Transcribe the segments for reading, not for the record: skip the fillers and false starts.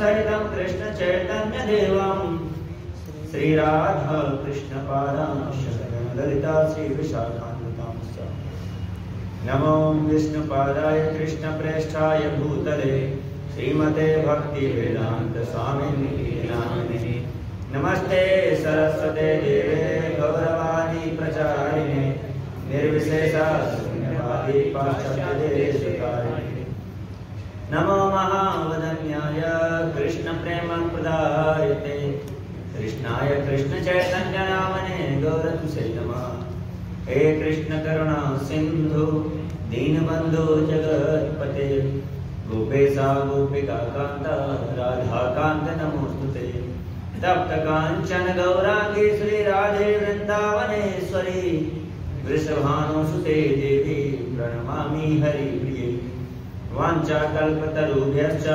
सहितं कृष्ण चैतन्य देवं श्री राधा कृष्ण पादांश ललिता श्री विशाखान्वितांश्च नमो विष्णुपादाय कृष्ण प्रेष्ठाय भूतले श्रीमते भक्ति वेदांत स्वामिने नामिने नमस्ते सरस्वते देवे गौरवाणी प्रचारिणे निर्विशेषा शून्यवादी पाश्चात्यदेशकारिणे नमो महावदन्याय कृष्ण प्रेम प्रदायते कृष्णाय कृष्ण चैतन्य नामने गौरतुसे नमः। हे कृष्ण करुणा सिंधु दीनबंधु जगत्पते गोपेशा गोपिका कांत राधा कांत नमोस्तुते तप्त कांचन गौरांगी श्री राधे वृंदावनेश्वरी वृषभानुसुते देवी प्रणमामि हरिप्रिये वाञ्छाकल्पतरुभ्यश्च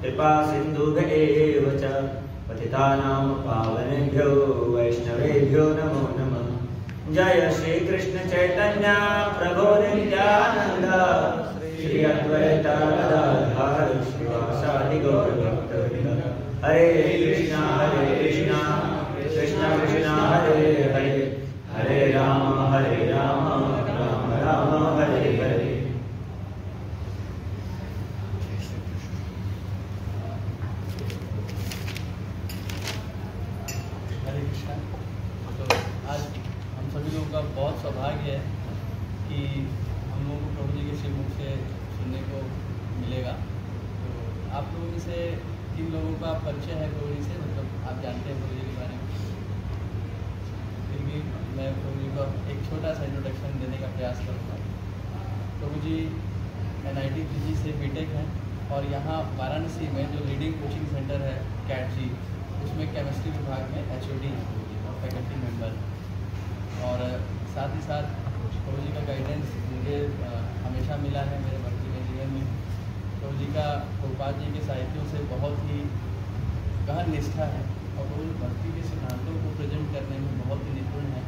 कृपा सिन्धुभ्य च पतितानां पावनेभ्यो वैष्णवेभ्यो नमो नमः। जय श्री कृष्ण चैतन्य प्रभो नित्यानंद श्री अद्वैत गदाधर श्रीवासादि गौर भक्तवृंद हरे कृष्णा कृष्ण कृष्णा हरे हरे हरे राम राम राम हरे हरे। सभी लोगों का बहुत सौभाग्य है कि हम लोगों को प्रभु जी के श्रीमुख से सुनने को मिलेगा। तो आप लोगों में से किन लोगों का परिचय है प्रभु जी से, मतलब आप जानते हैं प्रभु जी के बारे में? फिर भी मैं प्रभु जी को एक छोटा सा इंट्रोडक्शन देने का प्रयास करूँगा। प्रभु जी NIT TG से BTech हैं और यहाँ वाराणसी में जो लीडिंग कोचिंग सेंटर है CATG, उसमें केमिस्ट्री विभाग में HOD और फैकल्टी मेंबर। और साथ ही साथ प्रभु जी का गाइडेंस मुझे हमेशा मिला है मेरे भक्ति के जीवन में। प्रभु जी का प्रभुपाद जी के साहित्यों से बहुत ही गहन निष्ठा है और वो भक्ति के सिद्धांतों को प्रेजेंट करने में बहुत ही निपुण है।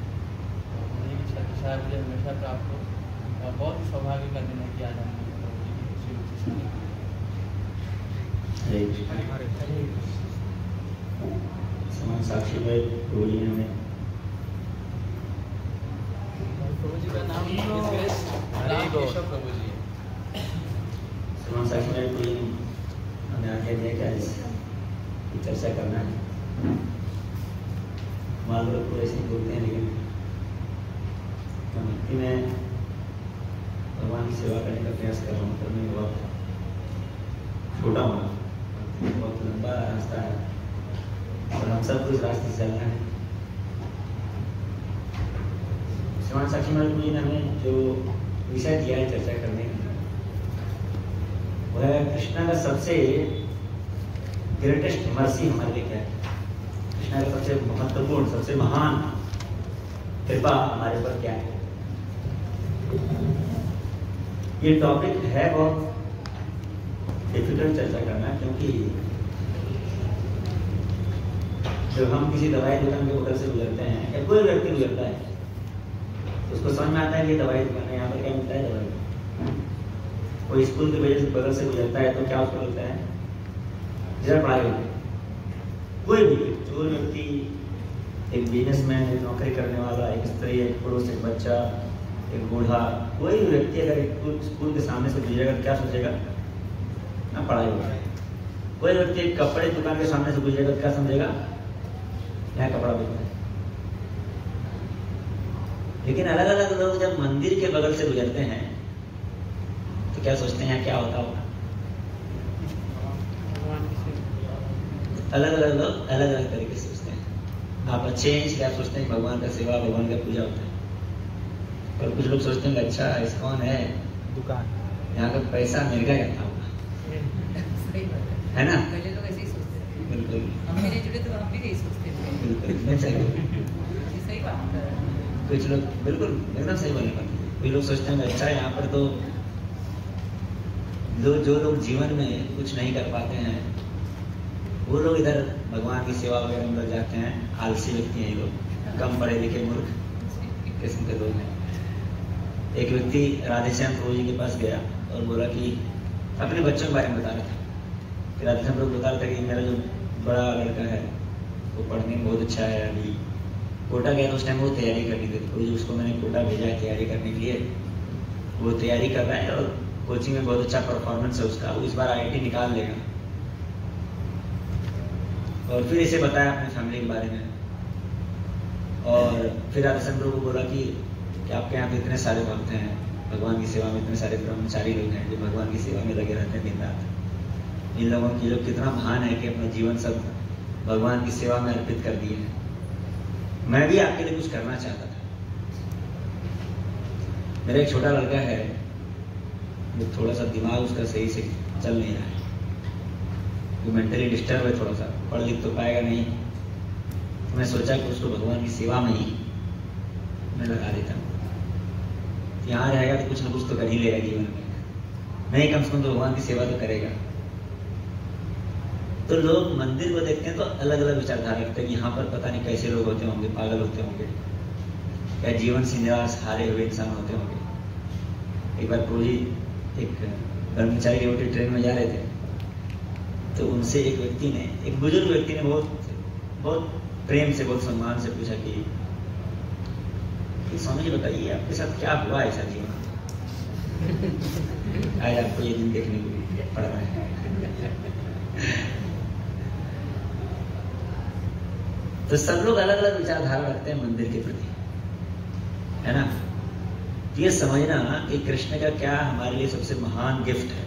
तो प्रभु जी की छत्रछाया मुझे हमेशा प्राप्त हो और बहुत ही सौभाग्य का दिन है कि आज हम प्रभु जी की श्रीमुख से सुनने साक्षी भाई प्रभु जी ने प्रभु जी का नाम रामकेशव प्रभु जी है। साक्षी भाई प्रभु जी हमें आगे दिया क्या इसकी चर्चा करना है। हमारे लोग तो ऐसे ही बोलते हैं, लेकिन भक्ति में भगवान की सेवा करने का प्रयास कर रहा हूँ। करने में बहुत छोटा हूँ, बहुत लंबा रास्ता है और हम सब कुछ रास्ते से चलना है। श्रीमान साक्षी महाराज जी ने हमें जो विषय दिया है चर्चा करने का, वह है कृष्णा का सबसे ग्रेटेस्ट मर्सी हमारे लिए क्या है, कृष्णा का सबसे महत्वपूर्ण सबसे महान कृपा हमारे ऊपर क्या है। ये टॉपिक है बहुत डिफिकल्ट चर्चा करना, क्योंकि जब हम किसी दवाई दुकान के बगल से गुजरते हैं या कोई व्यक्ति गुजरता है तो उसको समझ में आता है कि ये दवाई दुकान है, यहाँ पर क्या मिलता है दवाई। कोई स्कूल के वजह से बगल से गुजरता है तो क्या उसको लगता है जरा पढ़ाई होती है। कोई भी जो व्यक्ति, एक बिजनेसमैन, एक नौकरी करने वाला, एक स्त्री, एक पुरुष, एक बच्चा, एक बूढ़ा, कोई व्यक्ति अगर एक स्कूल के सामने से गुजरेगा तो क्या सोचेगा ना पढ़ाई होता है। कोई व्यक्ति एक कपड़े दुकान के सामने से गुजरेगा तो क्या समझेगा यहाँ कपड़ा बिकता है। लेकिन अलग अलग लोग जब मंदिर के बगल से गुजरते हैं तो क्या सोचते हैं क्या होता होगा। अलग अलग लोग अलग अलग तरीके से सोचते हैं। आप अच्छे हैं इसलिए आप सोचते हैं भगवान का सेवा, भगवान का पूजा होता है। और कुछ लोग सोचते हैं अच्छा इस्कॉन है दुकान, यहाँ का पैसा महंगा रहता होगा, है ना। पहले लोग ऐसे ही सोचते थे। बिल्कुल, हम मेरे जुड़े तो हम भी यही सोचते थे। बिल्कुल सही बात है। कुछ लोग बिल्कुल एकदम सही बोले। कोई लोग सोचते हैं अच्छा यहाँ पर तो जो लोग जीवन में कुछ नहीं कर पाते हैं वो लोग इधर भगवान की सेवा वगैरह में लग जाते हैं। आलसी व्यक्ति हैं ये लोग, कम पढ़े लिखे मूर्ख किस्म के लोग हैं। एक व्यक्ति राधेश्याम प्रभु जी के पास गया और बोला कि अपने बच्चों के बारे में बता रहा था फिर रात हम लोग बता रहे थे कि मेरा जो बड़ा लड़का है वो पढ़ने में बहुत अच्छा है, अभी कोटा गया तो उस टाइम वो तैयारी करनी थी, तो उसको मैंने कोटा भेजा है तैयारी करने के लिए, वो तैयारी कर रहा है और कोचिंग में बहुत अच्छा परफॉर्मेंस है उसका, वो इस बार IIT निकाल लेगा। और फिर इसे बताया अपने फैमिली के बारे में, और फिर राधा को बोला कि आपके यहाँ तो इतने सारे भक्त हैं, भगवान की सेवा में इतने सारे ब्रह्मचारी लोग हैं जो भगवान की सेवा में लगे रहते हैं दिन रात, इन लोगों की लोग कितना महान है कि अपना जीवन सब भगवान की सेवा में अर्पित कर दिए हैं। मैं भी आपके लिए कुछ करना चाहता था। मेरा एक छोटा लड़का है, वो थोड़ा सा दिमाग उसका सही से चल नहीं रहा है, वो मेंटली डिस्टर्ब है, थोड़ा सा पढ़ लिख तो पाएगा नहीं। मैं सोचा कि उसको भगवान की सेवा में ही मैं लगा देता हूँ, यहाँ रहेगा तो कुछ ना कुछ तो कर ही लेगा जीवन में, नहीं कम से कम तो भगवान की सेवा तो करेगा। तो लोग मंदिर को देखते हैं तो अलग अलग विचारधारा रखते हैं, यहाँ पर पता नहीं कैसे लोग होते होंगे, पागल होते होंगे या जीवन से निराश हारे हुए इंसान होते होंगे। एक बार प्रभु जी एक ब्रह्मचारी रोटी ट्रेन में जा रहे थे, तो उनसे एक व्यक्ति ने, एक बुजुर्ग व्यक्ति ने बहुत प्रेम से, बहुत सम्मान से पूछा कि स्वामी जी बताइए आपके साथ क्या हुआ ऐसा जीवन, आज आपको ये दिन देखने को पड़ रहा है। तो सब लोग अलग अलग विचारधारा रखते हैं मंदिर के प्रति, है ना। ये समझना कि कृष्ण का क्या हमारे लिए सबसे महान गिफ्ट है,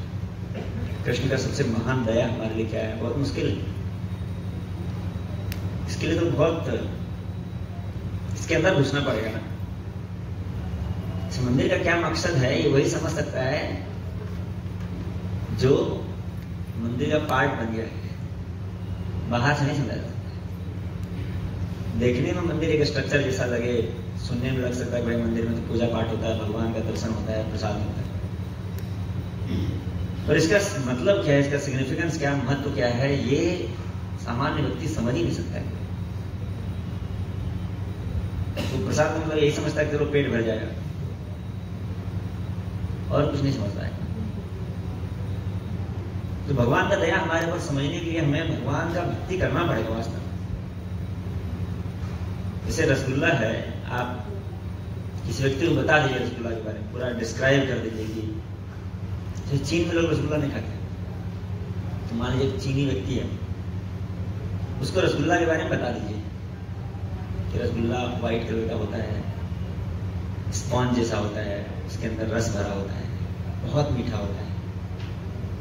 कृष्ण का सबसे महान दया हमारे लिए क्या है, बहुत मुश्किल है। इसके लिए तो बहुत इसके अंदर घुसना पड़ेगा ना। इस मंदिर का क्या मकसद है ये वही समझ सकता है जो मंदिर का पार्ट बन गया है, बाहर से नहीं समझा सकता। देखने में मंदिर एक स्ट्रक्चर जैसा लगे, सुनने में लग सकता है भाई मंदिर में तो पूजा पाठ होता है, भगवान का दर्शन होता है, प्रसाद होता है, पर इसका मतलब क्या है, इसका सिग्निफिकेंस क्या, महत्व क्या है, ये सामान्य व्यक्ति समझ ही नहीं सकता है। तो प्रसाद मतलब यही समझता है कि चलो पेट भर जाएगा, और कुछ नहीं समझता है। तो भगवान का दया हमारे पर समझने के लिए हमें भगवान का भक्ति करना पड़ेगा वास्तव में। जैसे रसगुल्ला है, आप किसी व्यक्ति को बता दीजिए रसगुल्ला के बारे में, पूरा डिस्क्राइब कर दीजिए कि चीन में लोग रसगुल्ला नहीं खाते, तो मान लीजिए चीनी व्यक्ति है, उसको रसगुल्ला के बारे में बता दीजिए कि रसगुल्ला व्हाइट कलर का होता है, स्पॉन्ज जैसा होता है, उसके अंदर रस भरा होता है, बहुत मीठा होता है,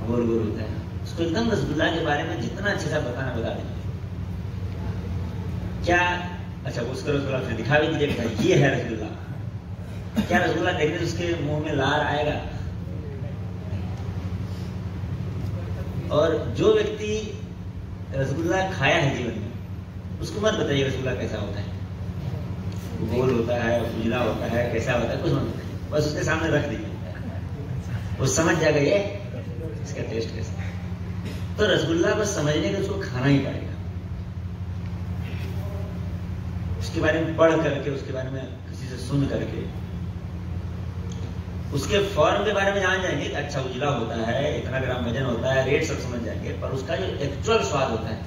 गोल गोल होता है। उसको एकदम रसगुल्ला के बारे में जितना अच्छे से बताना बता दीजिए। क्या अच्छा उसको रसगुल्ला फिर दिखा भी दीजिए, ये है रसगुल्ला। क्या रसगुल्ला देखने से उसके मुंह में लार आएगा? और जो व्यक्ति रसगुल्ला खाया है जीवन में, उसको मत बताइए रसगुल्ला कैसा होता है, गोल होता है, उजला होता है, कैसा होता है, कुछ मत बताइए, बस उसके सामने रख दीजिए, वो समझ जाएगा ये इसका टेस्ट कैसा है। तो रसगुल्ला बस समझने के उसको खाना ही पड़ेगा, उसके बारे में पढ़ करके, उसके बारे में किसी से सुन करके, उसके फॉर्म के बारे में जान जाएंगे, अच्छा उजला होता है, इतना ग्राम वजन होता है, रेट सब समझ जाएंगे, पर उसका जो एक्चुअल स्वाद होता है,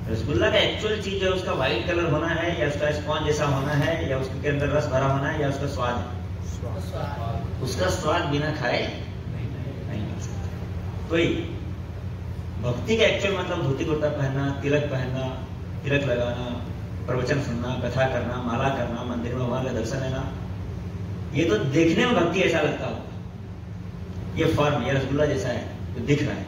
रसगुल्ला का एक्चुअल चीज जो है उसका व्हाइट कलर होना है, या उसका स्पॉन्ज जैसा होना है, या उसके अंदर रस भरा होना है, या उसका स्वाद है, उसका स्वाद बिना खाए नहीं मिल सकता। कोई भक्ति का एक्चुअल मतलब धोती कुर्ता पहनना, तिलक पहनना, तिलक लगाना, प्रवचन सुनना, कथा करना, माला करना, मंदिर में भगवान का दर्शन लेना, ये तो देखने में भक्ति ऐसा लगता होगा। ये फॉर्म, ये रसगुल्ला जैसा है जो दिख रहा है,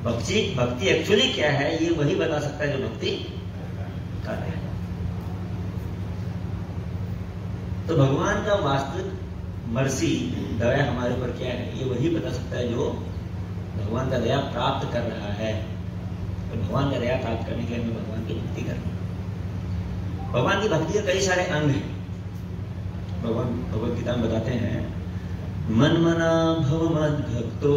भक्ति एक्चुअली क्या है ये वही बता सकता है जो भक्ति कर रहा है। तो भगवान का वास्तविक मर्सी, दया हमारे ऊपर क्या है, ये वही बता सकता है जो भगवान का दया प्राप्त कर रहा है। तो भगवान का दया प्राप्त करने के लिए हमें भगवान की भक्ति करनी है। भगवान की भक्ति के कई सारे अंग हैं। भगवान भगवद गीता में बताते हैं, मन मना भव मद भक्तो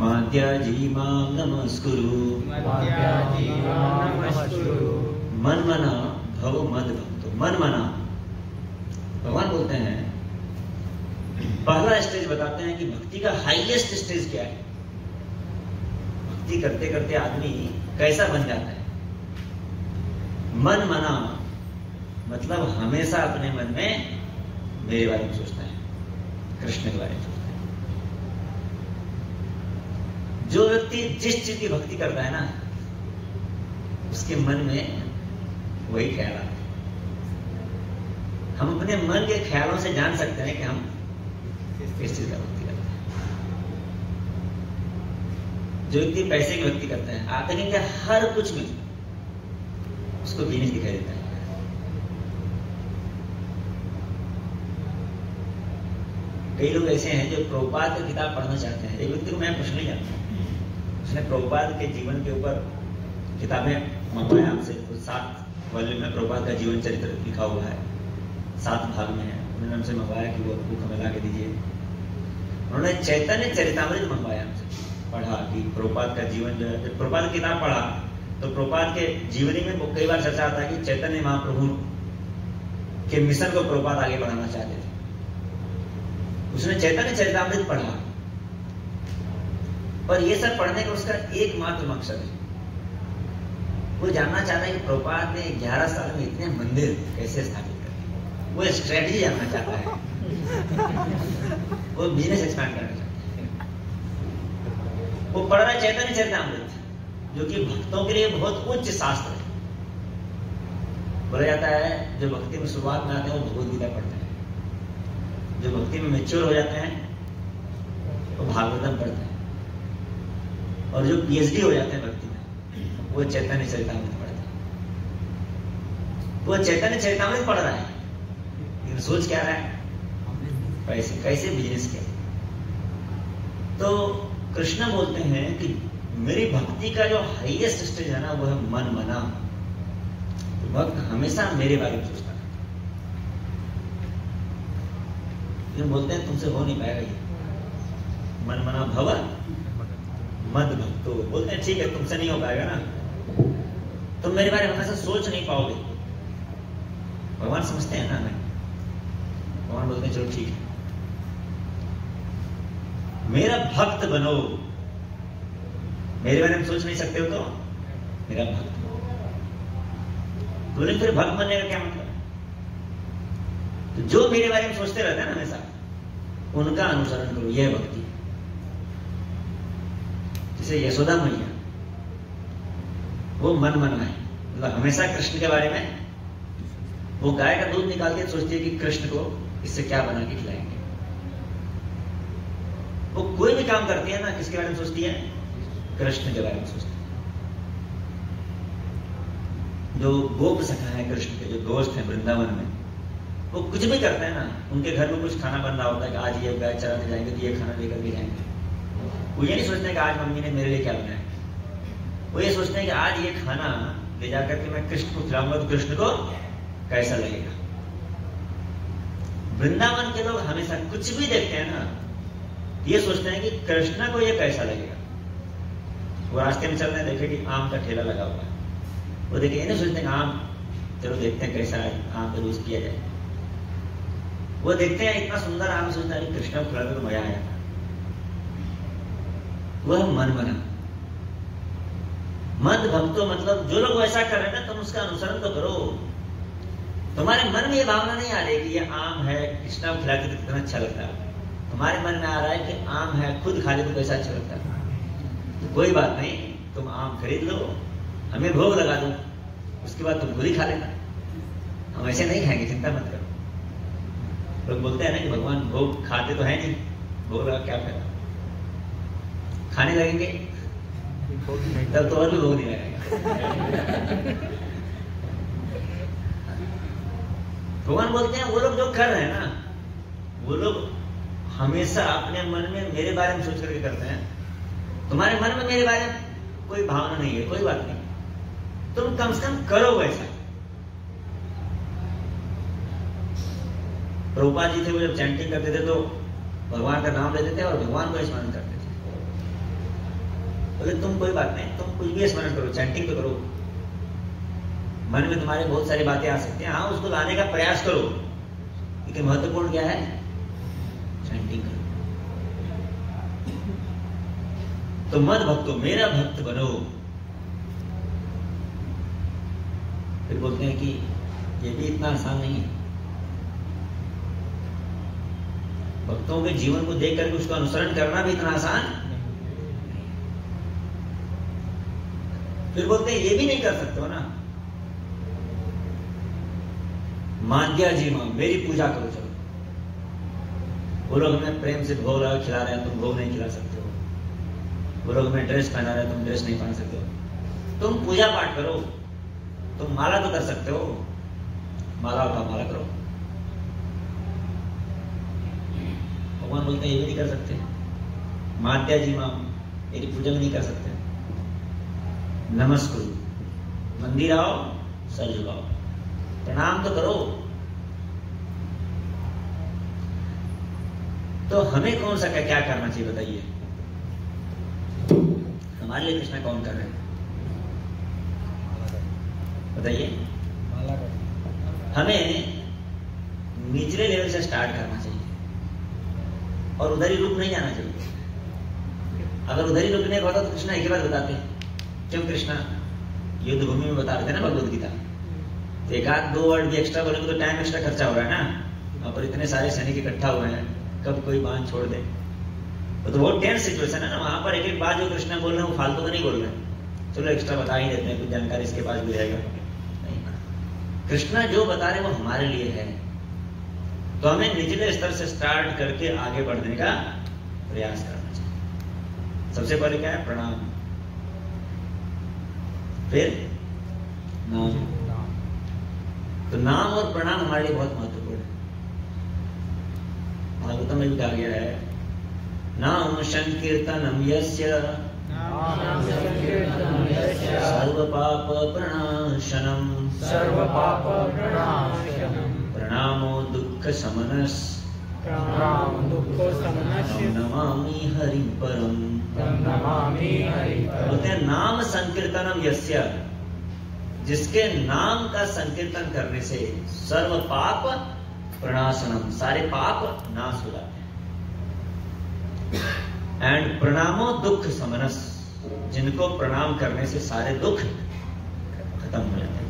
माद्याजी माम नमस्कुरु। मन मना भव मद भक्तो, मन मना, भगवान बोलते हैं पहला स्टेज बताते हैं कि भक्ति का हाईएस्ट स्टेज क्या है। भक्ति करते करते आदमी कैसा बन जाता है। मन मना मतलब हमेशा अपने मन में मेरे बारे में सोचता है, कृष्ण के बारे में सोचता है। जो व्यक्ति जिस चीज की भक्ति करता है ना, उसके मन में वही ख्याल आता है। हम अपने मन के ख्यालों से जान सकते हैं कि हम किस चीज का भक्ति करते हैं। जो व्यक्ति पैसे की भक्ति करता है, आप देखेंगे हर कुछ में उसको बिजनेस दिखाई देता है। कई लोग ऐसे हैं जो प्रभुपाद की किताब पढ़ना चाहते हैं। एक व्यक्ति को मैं पर्सनली जानता हूं, उसने प्रभुपाद के जीवन के ऊपर किताबें मंगवाया हमसे। 7 वॉल्यूम में प्रभुपाद का जीवन चरित्र लिखा हुआ है, 7 भाग में है। उन्होंने हमसे मंगवाया कि वो बुक हमें ला के दीजिए। उन्होंने चैतन्य चरितामृत मंगवाया हमसे, पढ़ा कि प्रभुपाद का जीवन जो है। जब प्रभुपाद की किताब पढ़ा तो प्रभुपाद के जीवनी में कई बार चर्चा आता है कि चैतन्य महाप्रभु के मिशन को प्रभुपाद आगे बढ़ाना चाहते थे। उसने चैतन्य चरितामृत पढ़ा और ये सब पढ़ने का उसका एकमात्र मकसद है, वो जानना चाहता है कि प्रभुपाद ने 11 साल में इतने मंदिर कैसे स्थापित कर दिए। वो स्ट्रेटजी जानना चाहता है, वो बिजनेस एक्सपैंड करना चाहता है। वो पढ़ रहा है चैतन्य चरितामृत, जो कि भक्तों के लिए बहुत उच्च शास्त्र है। बोला जाता है जो भक्ति में शुरुआत में आते हैं वो भगवद गीता पढ़ते हैं, जो भक्ति में मैच्योर हो जाते हैं वो भागवतम पढ़ते हैं, और जो पीएचडी हो जाते हैं भक्ति में वो चैतन्य चरितामृत पढ़ते हैं। वो चैतन्य चरितामृत पढ़ रहा है, लेकिन सोच क्या रहा है, पैसे कैसे बिजनेस किया। तो कृष्ण बोलते हैं कि मेरी भक्ति का जो हाईएस्ट स्टेज है ना, वो है मन मना। तो भक्त हमेशा मेरे बारे में सोचता है। बोलते हैं तुमसे हो नहीं पाएगा ये, मन मना भव मद भक्तो। बोलते हैं ठीक है तुमसे नहीं हो पाएगा ना, तुम मेरे बारे में हमेशा सोच नहीं पाओगे। भगवान समझते हैं ना हमें। भगवान बोलते हैं चलो ठीक है, मेरा भक्त बनो। मेरे बारे में सोच नहीं सकते हो तो मेरा भक्त बनो। बोले फिर भक्त बनने का क्या मतलब? तो जो मेरे बारे में सोचते रहते हैं ना हमेशा, उनका अनुसरण करो, यह भक्ति। जैसे यशोदा मैया, वो मन मना है, मतलब हमेशा कृष्ण के बारे में। वो गाय का दूध निकाल के सोचती है कि कृष्ण को इससे क्या बना के खिलाएंगे। वो कोई भी काम करती है ना, किसके बारे में सोचती है? कृष्ण के बारे में सोचती है। जो गोप सखा है कृष्ण के, जो दोस्त हैं वृंदावन में, वो कुछ भी करते हैं ना, उनके घर में कुछ खाना बन रहा होता है कि आज ये गाय चराने जाएंगे तो ये खाना लेकर के जाएंगे। वो ये नहीं सोचते हैं कि आज मम्मी ने मेरे लिए क्या बनाया, वो ये सोचते हैं कि आज ये खाना ले जाकर के मैं कृष्ण को खिलाऊंगा तो कृष्ण को कैसा लगेगा। वृंदावन के लोग हमेशा कुछ भी देखते हैं ना, ये सोचते हैं कि कृष्ण को ये कैसा लगेगा। वो रास्ते में चल रहे हैं, देखे कि आम का ठेला लगा हुआ है, वो देखे ये नहीं सोचते हैं आम, चलो देखते हैं कैसा है, आम का जूस पिया जाए। वो देखते हैं इतना सुंदर आम, सोचते हैं कृष्ण को खिलाते तो मजा आया। वह मन मना। मद भक्तो मतलब जो लोग वैसा कर रहे हैं ना, तुम उसका अनुसरण तो करो। तुम्हारे मन में ये भावना नहीं आ रही कि ये आम है, कृष्ण को खिलाते तो कितना अच्छा लगता है। तुम्हारे मन में आ रहा है कि आम है, खुद खा ले तो कैसा अच्छा लगता है। तो कोई बात नहीं, तुम आम खरीद लो, हमें भोग लगा दो, उसके बाद तुम खुद ही खा लेना, हम ऐसे नहीं खाएंगे, चिंता मत करो। लोग बोलते हैं ना कि भगवान भोग खाते तो है नहीं, भोग लगा क्या फायदा, खाने लगेंगे तब तो और भी भोग नहीं लगेगा। भगवान बोलते हैं वो लोग जो कर रहे हैं ना, वो लोग हमेशा अपने मन में मेरे बारे में सोच करके करते हैं। तुम्हारे मन में मेरे बारे में कोई भावना नहीं है, कोई बात नहीं, तुम कम से कम करो वैसा। प्रभुपाद जी थे, वो जब चैंटिंग करते थे तो भगवान का नाम लेते थे और भगवान को स्मरण करते थे। तो तुम कोई बात नहीं, तुम कुछ भी स्मरण करो, चैंटिंग तो करो। मन में तुम्हारे बहुत सारी बातें आ सकती हैं, हाँ उसको लाने का प्रयास करो, लेकिन महत्वपूर्ण क्या है? चैंटिंग करो। तो मद भक्तो, मेरा भक्त बनो। फिर बोलते हैं कि ये भी इतना आसान नहीं है। भक्तों के जीवन को देख करके उसका अनुसरण करना भी इतना आसान। फिर बोलते हैं ये भी नहीं कर सकते हो ना, मांद्या जी मां, मेरी पूजा करो। चलो, वो लोग हमें प्रेम से भोग लगा खिला रहे हैं, तुम भोग नहीं खिला सकते हो। वो लोग हमें ड्रेस पहना रहे हैं, तुम ड्रेस नहीं पहन सकते हो। तुम पूजा पाठ करो, तुम माला तो कर सकते हो, माला उठाओ, माला करो। भगवान बोलते हैं ये भी नहीं कर सकते। मात्या जी मां, मेरी पूजा भी नहीं कर सकते। नमस्कुरु, मंदिर आओ, सर झुकाओ, प्रणाम तो करो। तो हमें कौन सा क्या करना चाहिए बताइए? हमारे लिए कृष्णा कौन कर रहे हैं बताइए? हमें निचले लेवल से स्टार्ट करना चाहिए और उधर ही रुक नहीं जाना चाहिए। अगर उधर ही रुकने का होता तो कृष्णा एक ही बात बताते। क्यों कृष्णा युद्ध भूमि में बता रहे थे ना भगवद गीता, तो एक आध दो वर्ड भी एक्स्ट्रा बोलेंगे तो टाइम एक्स्ट्रा खर्चा हो रहा है ना। वहां पर इतने सारे सैनिक इकट्ठा हुए हैं, कब कोई बांध छोड़ दे। तो बहुत टेंस सिचुएशन है ना। वहां पर एक एक बात जो कृष्णा बोल रहे हैं वो फालतू का नहीं बोल रहे हैं। चलो एक्स्ट्रा बता ही देते हैं, कुछ जानकारी इसके पास भी रहेगा। कृष्णा जो बता रहे वो हमारे लिए है, तो हमें निचले स्तर से स्टार्ट करके आगे बढ़ने का प्रयास करना चाहिए। सबसे पहले क्या है? प्रणाम, फिर नाम। तो नाम और प्रणाम हमारे लिए बहुत महत्वपूर्ण है। भागवतम में भी कहा गया है, नाम संकीर्तनम यस्य सर्व पाप प्रणाशनम प्रणामो दुख शमनस नमामि हरिं परम। बोलते हैं नाम संकीर्तनम यस्य, जिसके नाम का संकीर्तन करने से सर्व पाप प्रणाशनम, सारे पाप नाश हो जाते हैं। एंड प्रणामो दुख समनस, जिनको प्रणाम करने से सारे दुख खत्म हो जाते हैं।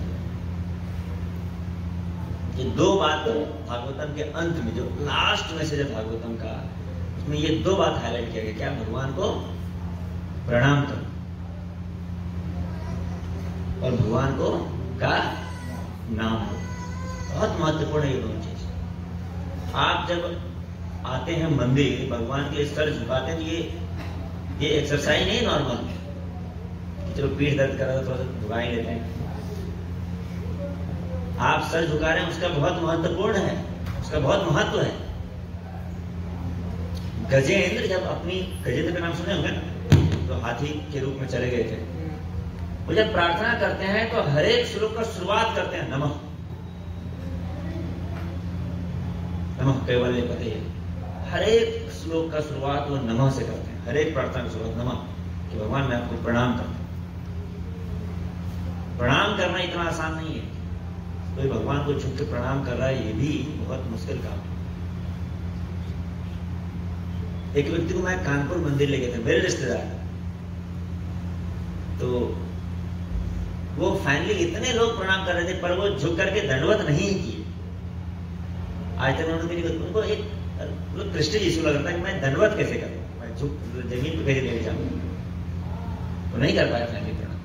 ये दो बात भागवतम के अंत में, जो लास्ट मैसेज है भागवतम का, उसमें ये दो बात हाईलाइट किया गया। क्या? भगवान को प्रणाम करो और भगवान को का नाम लो। बहुत महत्वपूर्ण है ये दोनों चीज। आप जब आते हैं मंदिर, भगवान के लिए सर झुकाते हैं, ये एक्सरसाइज नहीं नॉर्मल। चलो पीठ दर्द कर रहा है, थोड़ा सा झुका ही लेते हैं। आप सर झुका रहे हैं, उसका बहुत महत्वपूर्ण है, उसका बहुत महत्व है। गजेंद्र जब अपनी, गजेंद्र का नाम सुने होंगे, तो हाथी के रूप में चले गए थे। वो जब प्रार्थना करते हैं तो हर एक श्लोक का शुरुआत करते हैं नमः, नमः कैवल्य पते। हर एक श्लोक का शुरुआत वो नमः से करते हैं। हर एक प्रार्थना की शुरुआत नमः, कि भगवान मैं आपको प्रणाम करता हूं। प्रणाम करना इतना आसान नहीं है। कोई भगवान को झुक के प्रणाम कर रहा है, ये भी बहुत मुश्किल काम है। एक व्यक्ति को मैं कानपुर मंदिर ले गए थे, मेरे रिश्तेदार, तो वो फाइनली इतने लोग प्रणाम कर रहे थे, पर वो झुक करके दंडवत नहीं किए। आज तक उन्होंने उनको एक कृष्ण यीशु लग रहा था कि मैं दंडवत कैसे करूं, मैं झुक जमीन पे कैसे लेके जाऊं। वो नहीं कर पाया फाइनली प्रणाम।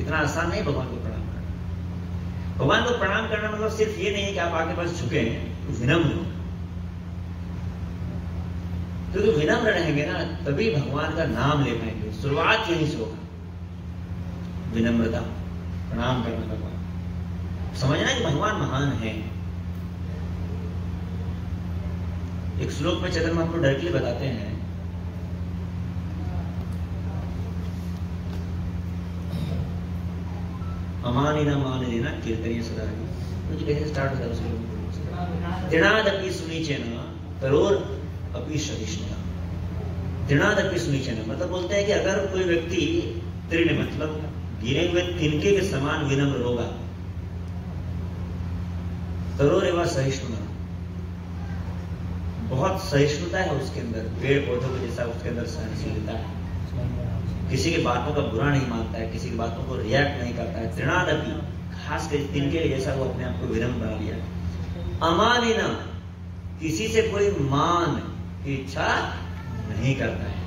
इतना आसान नहीं भगवान को प्रणाम करना। भगवान को प्रणाम करना मतलब सिर्फ ये नहीं है कि आप आके पास झुके, विनम्र हो। क्योंकि विनम्र रहेंगे ना, तभी भगवान का नाम ले पाएंगे। शुरुआत यहीं से होगा, विनम्रता, प्रणाम करना भगवान, समझना कि भगवान महान है। एक श्लोक में चैतन्य महाप्रभु डायरेक्टली बताते हैं, अमानी न मान देना कीर्तनीय सदा। मुझे कैसे स्टार्ट होता है उसको? तृणादपि सुनीचेन तरोर अपि सहिष्णुता। तृणादपि सुनीचेन मतलब बोलते हैं कि अगर कोई व्यक्ति तृण मतलब गिरे हुए तिनके के समान विनम्र होगा, तरोर एवं सहिष्णुता, बहुत सहिष्णुता है उसके अंदर, पेड़ पौधों के जैसा उसके अंदर सहनशीलता है। किसी की बातों का बुरा नहीं मानता है, किसी की बातों को रिएक्ट नहीं करता है। तृणादपि, खास कर तिनके जैसा वो अपने आप को विनम्र बना लिया। अमानिना, किसी से कोई मान की इच्छा नहीं करता है।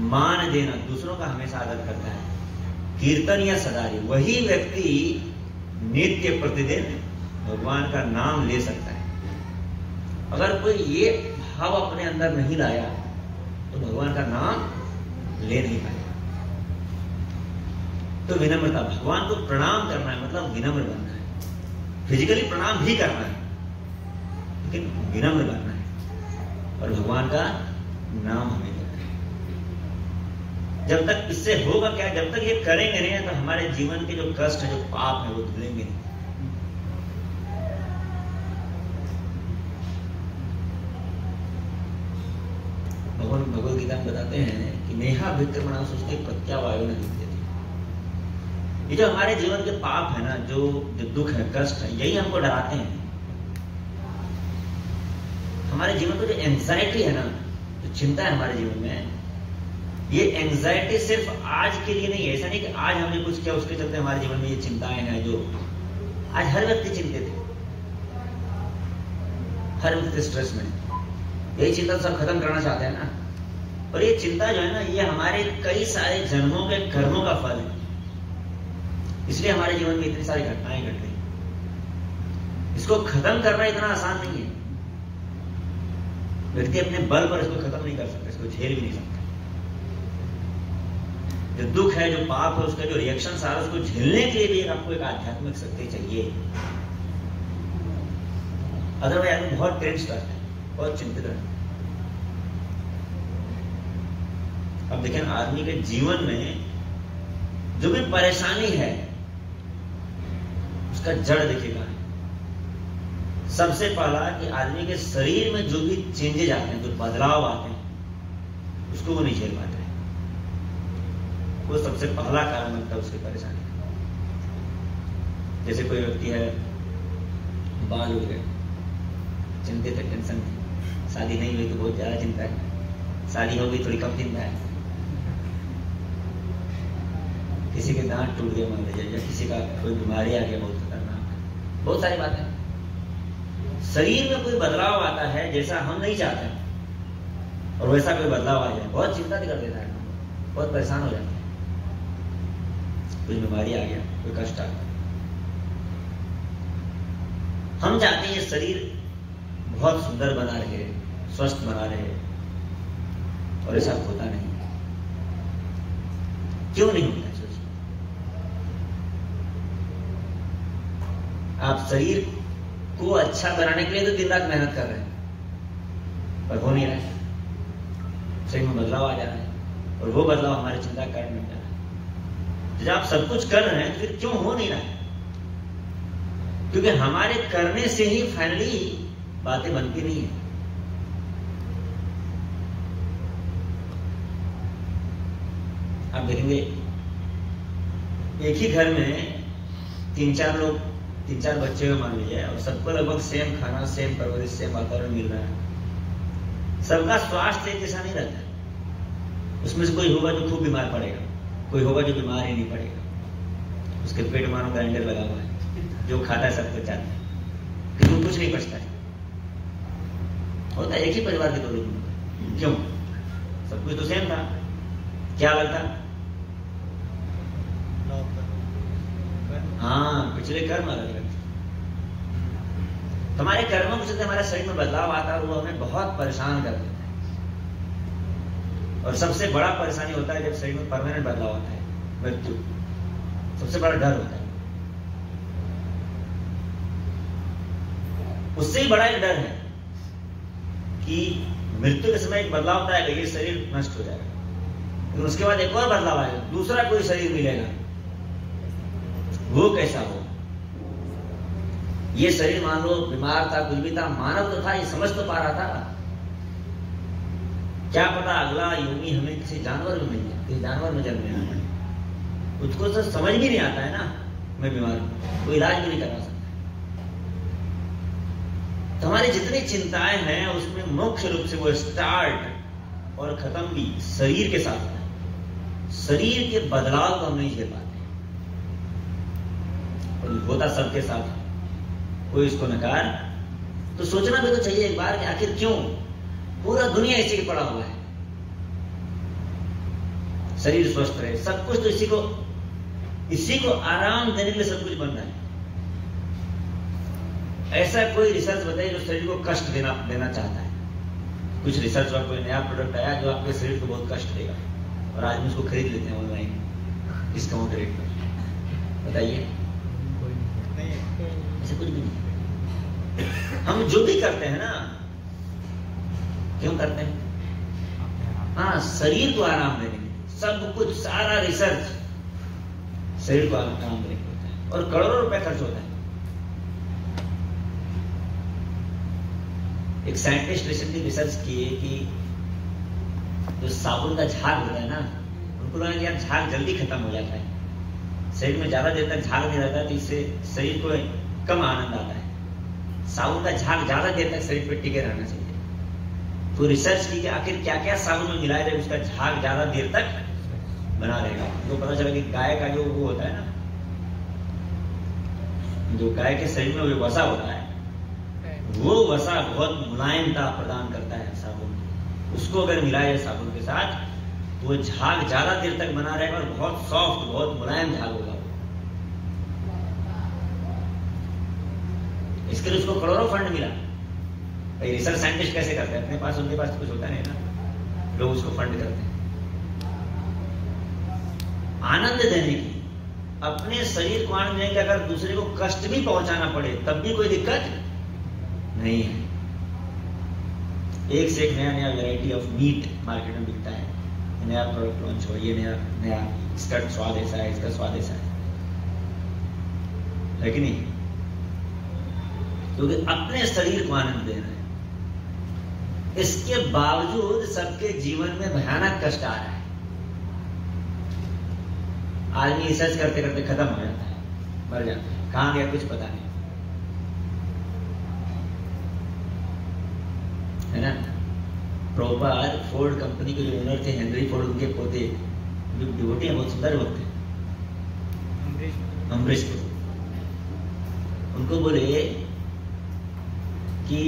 मान देना, दूसरों का हमेशा आदर करता है। कीर्तन या सदारी, वही व्यक्ति नित्य प्रतिदिन भगवान का नाम ले सकता है। अगर कोई ये भाव अपने अंदर नहीं लाया तो भगवान का नाम ले नहीं पाएगा। तो विनम्रता, भगवान को प्रणाम करना है मतलब विनम्र बनना है। फिजिकली प्रणाम भी करना है लेकिन विनम्र बनना है और भगवान का नाम हमें लेना है। जब तक इससे होगा क्या, जब तक ये करेंगे नहीं तो हमारे जीवन के जो कष्ट है, जो पाप है, वो धुलेंगे नहीं। भगवान भगवद गीता में बताते हैं कि नेहा विक्रमणा सुस्ते प्रत्यावायो न दिखते थे। ये जो हमारे जीवन के पाप है ना, जो दुख है, कष्ट है, यही हमको डराते हैं। हमारे जीवन में जो एंजाइटी है ना, जो चिंता है हमारे जीवन में, ये एंजाइटी सिर्फ आज के लिए नहीं है। ऐसा नहीं कि आज हमने कुछ किया उसके चलते हमारे जीवन में ये चिंताएं हैं। जो आज हर व्यक्ति चिंतित है, हर व्यक्ति स्ट्रेस में, यही चिंता सब खत्म करना चाहते हैं ना। और ये चिंता जो है ना, ये हमारे कई सारे जन्मों के कर्मों का फल है। इसलिए हमारे जीवन में इतनी सारी घटनाएं घट रही। इसको खत्म करना इतना आसान नहीं है। व्यक्ति अपने बल पर इसको खत्म नहीं कर सकता, इसको झेल भी नहीं सकता। जो दुख है, जो पाप है, उसका जो रिएक्शन आ रहा है, उसको झेलने के लिए भी आपको एक आध्यात्मिक शक्ति चाहिए। अदरवाइज आदमी बहुत टेंस रहता है, बहुत चिंतित रहता है। अब देखें, आदमी के जीवन में जो भी परेशानी है उसका जड़ देखेगा। सबसे पहला कि आदमी के शरीर में जो भी चेंजेज आते हैं, जो बदलाव आते हैं, उसको वो नहीं झेल पाता है। वो सबसे पहला कारण बनता है उसकी परेशानी। जैसे कोई व्यक्ति है, बाल उड़ गए, चिंतित है, टेंशन है। शादी नहीं हुई तो बहुत ज्यादा चिंता है, शादी हो गई थोड़ी कम चिंता है। किसी के दांत टूट गए मान लीजिए, या किसी का कोई बीमारी आ गया बहुत खतरनाक, बहुत सारी बातें। शरीर में कोई बदलाव आता है जैसा हम नहीं चाहते, और वैसा कोई बदलाव आ जाए बहुत चिंता कर देता है, बहुत परेशान हो जाता है। कोई बीमारी आ गया, कोई कष्ट आ गया, हम चाहते हैं ये शरीर बहुत सुंदर बना रहे, स्वस्थ बना रहे, और ऐसा होता नहीं। क्यों नहीं होता? सोचिए, आप शरीर को अच्छा बनाने के लिए तो दिन रात मेहनत कर रहे हैं, पर हो नहीं रहा है। शरीर में बदलाव आ जा रहा है, और वो बदलाव हमारी चिंता का कारण बन जा रहा है। जब आप सब कुछ कर रहे हैं, फिर क्यों हो नहीं रहा है? क्योंकि हमारे करने से ही फाइनली बातें बनती नहीं है। आप देखेंगे, एक ही घर में तीन चार बच्चे मान लीजिए, और सबको लगभग सेम खाना, सेम परवरिश, सेम वातावरण मिल रहा है। सबका स्वास्थ्य एक जैसा नहीं रहता है। उसमें से कोई होगा जो खूब बीमार पड़ेगा, कोई होगा जो बीमार ही नहीं पड़ेगा। उसके पेट मानो ग्राइंडर लगा हुआ है, जो खाता है सब कुछ जाता है, क्योंकि कुछ नहीं बचता है। होता है एक ही परिवार के दो लोग, क्यों? सब कुछ तो सेम था, क्या लगता? हाँ, पिछले कर्म अलग अलग। हमारे कर्मों के चलते हमारे शरीर में बदलाव आता है, और वो हमें बहुत परेशान कर देता है। और सबसे बड़ा परेशानी होता है जब शरीर में परमानेंट बदलाव आता है, मृत्यु। सबसे बड़ा डर होता है। उससे ही बड़ा एक डर है कि मृत्यु के समय एक बदलाव होता है, ये शरीर नष्ट हो जाएगा, लेकिन उसके बाद एक और बदलाव आएगा, दूसरा कोई शरीर मिलेगा। वो कैसा हो? ये शरीर मान लो बीमार था, कुछ भी था, मानव तो था, ये समझ तो पा रहा था। क्या पता अगला योनि हमें किसी जानवर में मिल जाए, किसी जानवर में जन्म लेना पड़े। उसको तो समझ भी नहीं आता है ना, मैं बीमार हूं, कोई इलाज भी नहीं करवा सकता। तो हमारी जितनी चिंताएं हैं उसमें मुख्य रूप से वो स्टार्ट और खत्म भी शरीर के साथ होता है। शरीर के बदलाव को हम नहीं झेल पाते, और होता सबके साथ, कोई इसको नकार। तो सोचना भी तो चाहिए एक बार कि आखिर क्यों पूरा दुनिया इसी के पड़ा हुआ है। शरीर स्वस्थ रहे, सब कुछ तो इसी को आराम देने के लिए सब कुछ बन रहा है। ऐसा कोई रिसर्च बताइए जो शरीर को कष्ट देना चाहता है। कुछ रिसर्च और कोई नया प्रोडक्ट आया जो आपके शरीर को बहुत कष्ट देगा, और आदमी उसको खरीद लेते हैं ऑनलाइन डिस्काउंट रेट पर। बताइए, ऐसा कुछ भी नहीं। हम जो भी करते हैं ना, क्यों करते हैं? हाँ, शरीर को आराम देने के लिए। सब कुछ, सारा रिसर्च शरीर को आराम देने के लिए होता है, और करोड़ों रुपए खर्च होता है। एक साइंटिस्ट रिसेंटली रिसर्च किए कि जो साबुन का झाग होता है ना, उनको लगा कि यार झाग जल्दी खत्म हो जाता है, शरीर में ज्यादा देर तक झाग नहीं रहता, तो इससे शरीर को कम आनंद आता है। साबुन का झाग ज्यादा देर तक शरीर पे टिके रहना चाहिए। तो रिसर्च की कि आखिर क्या क्या साबुन में मिलाया जाए उसका झाग ज्यादा देर तक बना रहेगा। तो पता चला कि गाय का जो वो होता है ना, जो गाय के शरीर में जो वसा होता है, वो वसा बहुत मुलायमता प्रदान करता है साबुन। उसको अगर मिलाया जाए साबुन के साथ तो वो झाग ज्यादा देर तक बना रहेगा, और बहुत सॉफ्ट, बहुत मुलायम झाग होगा। इसके लिए उसको करोड़ों फंड मिला। भाई रिसर्च साइंटिस्ट कैसे करते हैं? अपने पास, उनके पास कुछ होता नहीं ना, लोग उसको फंड करते हैं। आनंद देने की, अपने शरीर को आनंद देने की, अगर दूसरे को कष्ट भी पहुंचाना पड़े तब भी कोई दिक्कत नहीं है। एक से एक नया नया वैरायटी ऑफ मीट मार्केट में बिकता है। नया प्रोडक्ट लॉन्च हो, ये नया इसका स्वाद ऐसा है, इसका स्वाद ऐसा है कि नहीं? क्योंकि अपने शरीर को आनंद देना है। इसके बावजूद सबके जीवन में भयानक कष्ट आ रहा है। आदमी रिसर्च करते करते खत्म हो जाता है, मर जाता है, कहां गया कुछ पता नहीं, है ना? प्रोपर फोर्ड कंपनी के जो ओनर थे, हेनरी फोर्ड, उनके पोते जो डिवोटी हैं, बहुत सुंदर वक्त है, अमरीश को, उनको बोले कि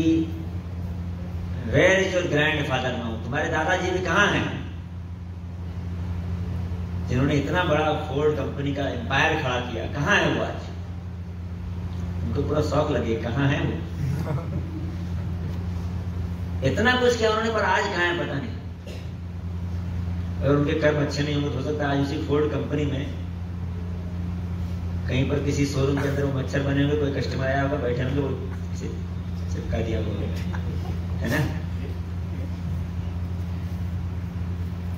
where is your grandfather now? तुम्हारे दादाजी भी कहां हैं, जिन्होंने इतना बड़ा फोर्ड कंपनी का एम्पायर खड़ा किया? कहां है वो आज? उनको पूरा शौक लगे, कहां है वो? इतना कुछ किया उन्होंने, पर आज कहां है पता नहीं। अगर उनके कर्म अच्छे नहीं होंगे तो हो सकता है आज उसी फोर्ड कंपनी में कहीं पर किसी शोरूम के अंदर वो मच्छर बने हुए, कोई कस्टमर आया होगा, बैठे होंगे, वो चिपका दिया होगा, है ना?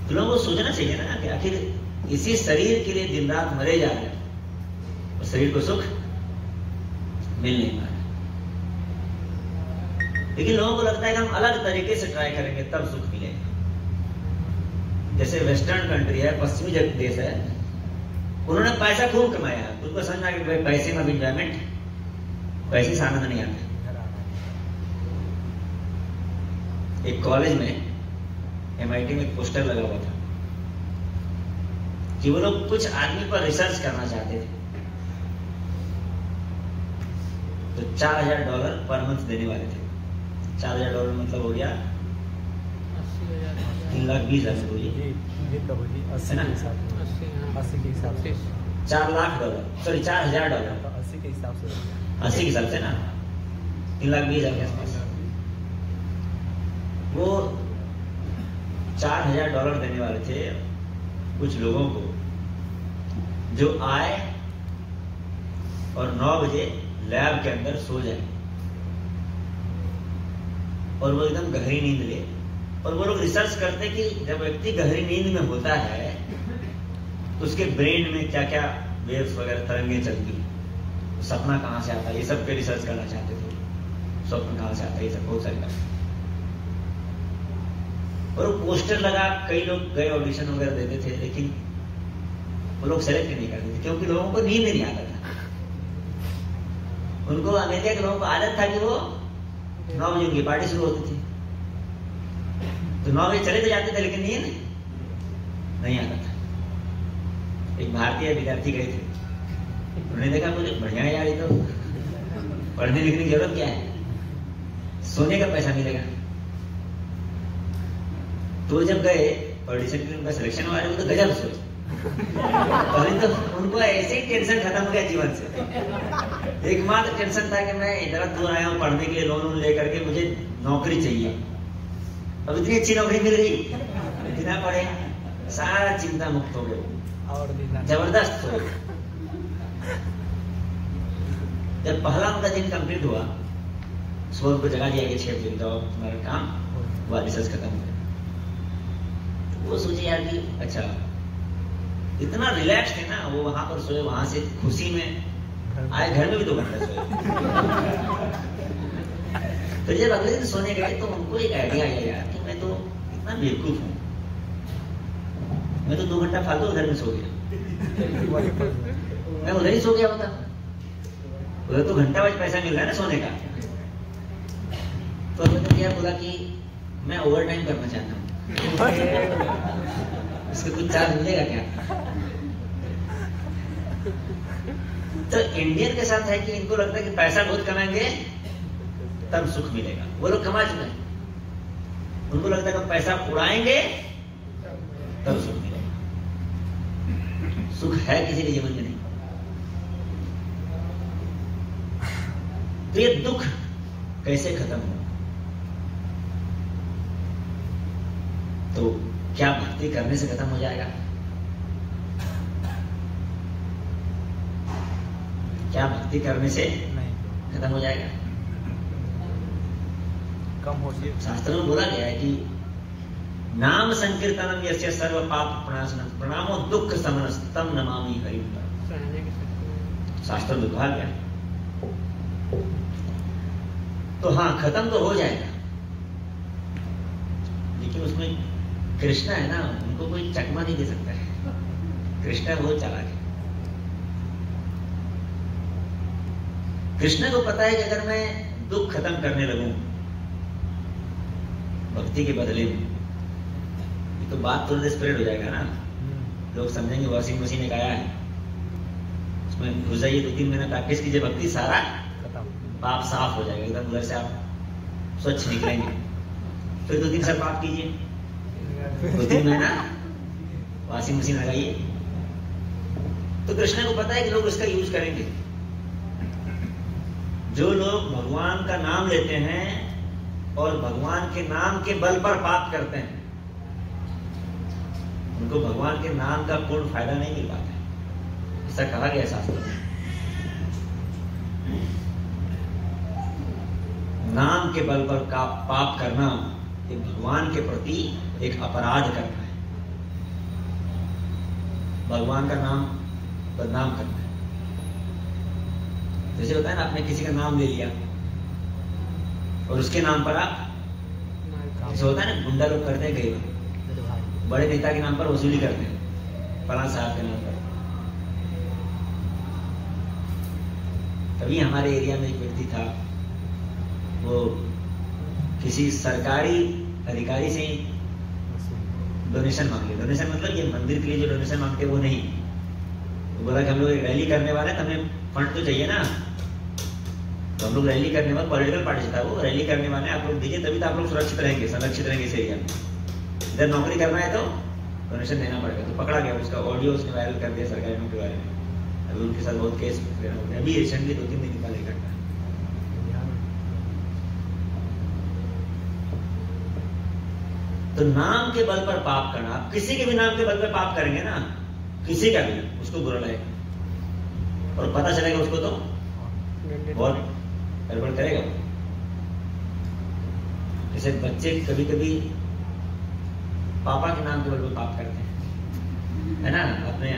तो लोगों को सोचना चाहिए ना कि आखिर इसी शरीर के लिए दिन रात मरे जा रहे हैं, और शरीर को सुख मिल नहीं पा रहा। लेकिन लोगों को लगता है कि हम अलग तरीके से ट्राई करेंगे तब सुख मिलेगा। जैसे वेस्टर्न कंट्री है, पश्चिमी देश है, उन्होंने पैसा खूब कमाया, उनको समझ आ कि पैसे में एंजॉयमेंट, पैसे से आनंद नहीं आता। एक कॉलेज में, MIT में एक पोस्टर लगा हुआ था कि वो लोग कुछ आदमी पर रिसर्च करना चाहते थे, तो $4000 पर मंथ देने वाले थे। $4000 मतलब हो गया 3,20,000 बोलिए, है ना? $4,00,000, सॉरी $4,000, 80 के हिसाब से ना, 3,20,000 के आसपास। वो $4,000 देने वाले थे कुछ लोगों को जो आए और 9 बजे लैब के अंदर सो जाए, और वो एकदम गहरी नींद ले। और वो लोग रिसर्च करते कि जब व्यक्ति गहरी नींद में होता है तो उसके ब्रेन में क्या क्या वेव्स वगैरह, तरंगें चलती हैं, तो सपना कहां से आता है, ये सब पे रिसर्च करना चाहते थे। स्वप्न कहां से आता है, ये सब बहुत सारे। और वो पोस्टर लगा, कई लोग गए ऑडिशन वगैरह देते थे, लेकिन वो लोग सेलेक्ट नहीं करते थे क्योंकि लोगों को नींद नहीं आता था। उनको अमेरिका के लोगों को आदत था कि वो 9 बजे उनकी पार्टी शुरू होती थी, तो 9 बजे चले तो जाते थे, लेकिन नींद नहीं आता था। एक भारतीय विद्यार्थी गए थे, उन्होंने देखा मुझे बढ़िया है यार, ये तो पढ़ने लिखने की जरूरत क्या है, सोने का पैसा मिलेगा। तो जब गए ऑडिशन के लिए उनका सिलेक्शन हुआ, वो तो गजब सोच, अभी तो उनको ऐसे ही टेंशन खत्म हो गया जीवन से। एकमात्र टेंशन था कि मैं इधर दूर आया हूँ पढ़ने के लिए, लोन लेकर के, मुझे नौकरी चाहिए। अब इतनी अच्छी नौकरी मिल गई, कितना पढ़ेगा, सारा चिंता मुक्त हो गए, जबरदस्त हो गए। जब पहला उनका दिन कंप्लीट हुआ, सुबह उनको जगा दिया गया 6 बजे, जाओ तुम्हारा काम हुआ, रिसर्च खत्म हो गया। वो सोचे यार कि अच्छा, इतना रिलैक्स थे ना वो, वहां पर सोए, वहां से खुशी में आए, घर में भी 2 घंटे सोए। तो जब अगले दिन सोने गए तो उनको एक आइडिया आया यार कि मैं तो इतना बेवकूफ हूँ, मैं तो 2 घंटा फालतू घर में सो गया, मैं उधर ही सो गया होता, उधर तो घंटा बाद पैसा मिल रहा है ना सोने का। तो हमने क्या बोला कि मैं ओवर टाइम करना चाहता हूँ, इसका कुछ चार्ज मिलेगा क्या? तो इंडियन के साथ है कि इनको लगता है कि पैसा बहुत कमाएंगे तब सुख मिलेगा। वो लोग कमा चुके हैं, उनको लगता है कि पैसा उड़ाएंगे तब सुख मिलेगा। सुख है किसी के जीवन में नहीं। तो ये दुख कैसे खत्म हो? तो क्या भक्ति करने से खत्म हो जाएगा? क्या भक्ति करने से खत्म हो जाएगा? कम हो जाए। शास्त्रों में बोला गया है कि नाम संकीर्तनम यस्य सर्व पाप प्रणाशनम प्रणामो दुख समनस्तम नमामि हरिं। शास्त्र में कहा गया। तो हाँ, खत्म तो हो जाएगा, लेकिन उसमें कृष्णा है ना, उनको कोई चकमा नहीं दे सकता है। कृष्णा बहुत चालाक है। कृष्ण को पता है कि अगर मैं दुख खत्म करने लगूं भक्ति के बदले में, तो बात तुरंत स्प्रेड हो जाएगा ना। लोग समझेंगे वॉशिंग मशीन एक आया है, उसमें घुस जाइए, 2-3 महीने प्रैक्टिस कीजिए भक्ति, सारा पाप साफ हो जाएगा एकदम, उधर से आप स्वच्छ निकलेंगे। फिर 2-3 साल पाप कीजिए, 2-3 महीना वॉशिंग मशीन लगाइए। तो कृष्ण को पता है कि लोग इसका यूज करेंगे। जो लोग भगवान का नाम लेते हैं और भगवान के नाम के बल पर पाप करते हैं, उनको भगवान के नाम का पूर्ण फायदा नहीं मिल पाता है। ऐसा कहा गया शास्त्र में। नाम के बल पर का पाप करना ये भगवान के प्रति एक अपराध करना है, भगवान का नाम बदनाम करना है। जैसे होता है ना, आपने किसी का नाम ले लिया और उसके नाम पर आप, जैसे होता है ना गुंडा लोग करते हैं, कई बार बड़े नेता के नाम पर वसूली करते हैं, फलां साहब के नाम पर। कभी हमारे एरिया में एक व्यक्ति था, वो किसी सरकारी अधिकारी से डोनेशन मांग लिया। डोनेशन मतलब ये मंदिर के लिए जो डोनेशन मांगते वो नहीं। वो बोला कि हम लोग एक रैली करने वाले हैं, तो हमें फंड तो चाहिए ना, तो हम लोग रैली करने वाले, पॉलिटिकल पार्टी से था वो, रैली करने वाले आप लोग दीजिए, तभी तो आप लोग सुरक्षित रहेंगे, संरक्षित रहेंगे इस एरिया में। इधर नौकरी करना है तो डोनेशन देना पड़ेगा। तो पकड़ा गया, उसका ऑडियो उसने वायरल कर दिया सरकारी नौकरी के बारे में। अभी उनके साथ बहुत केस अभी रिसेंटली 2-3 दिन निकाले करता है। तो नाम के बल पर पाप करना, आप किसी के भी नाम के बल पर पाप करेंगे ना, किसी का भी, उसको बुरा लगेगा और पता चलेगा उसको तो बहुत गड़बड़ करेगा। जैसे बच्चे कभी कभी पापा के नाम के बल पर पाप करते हैं, है ना, अपने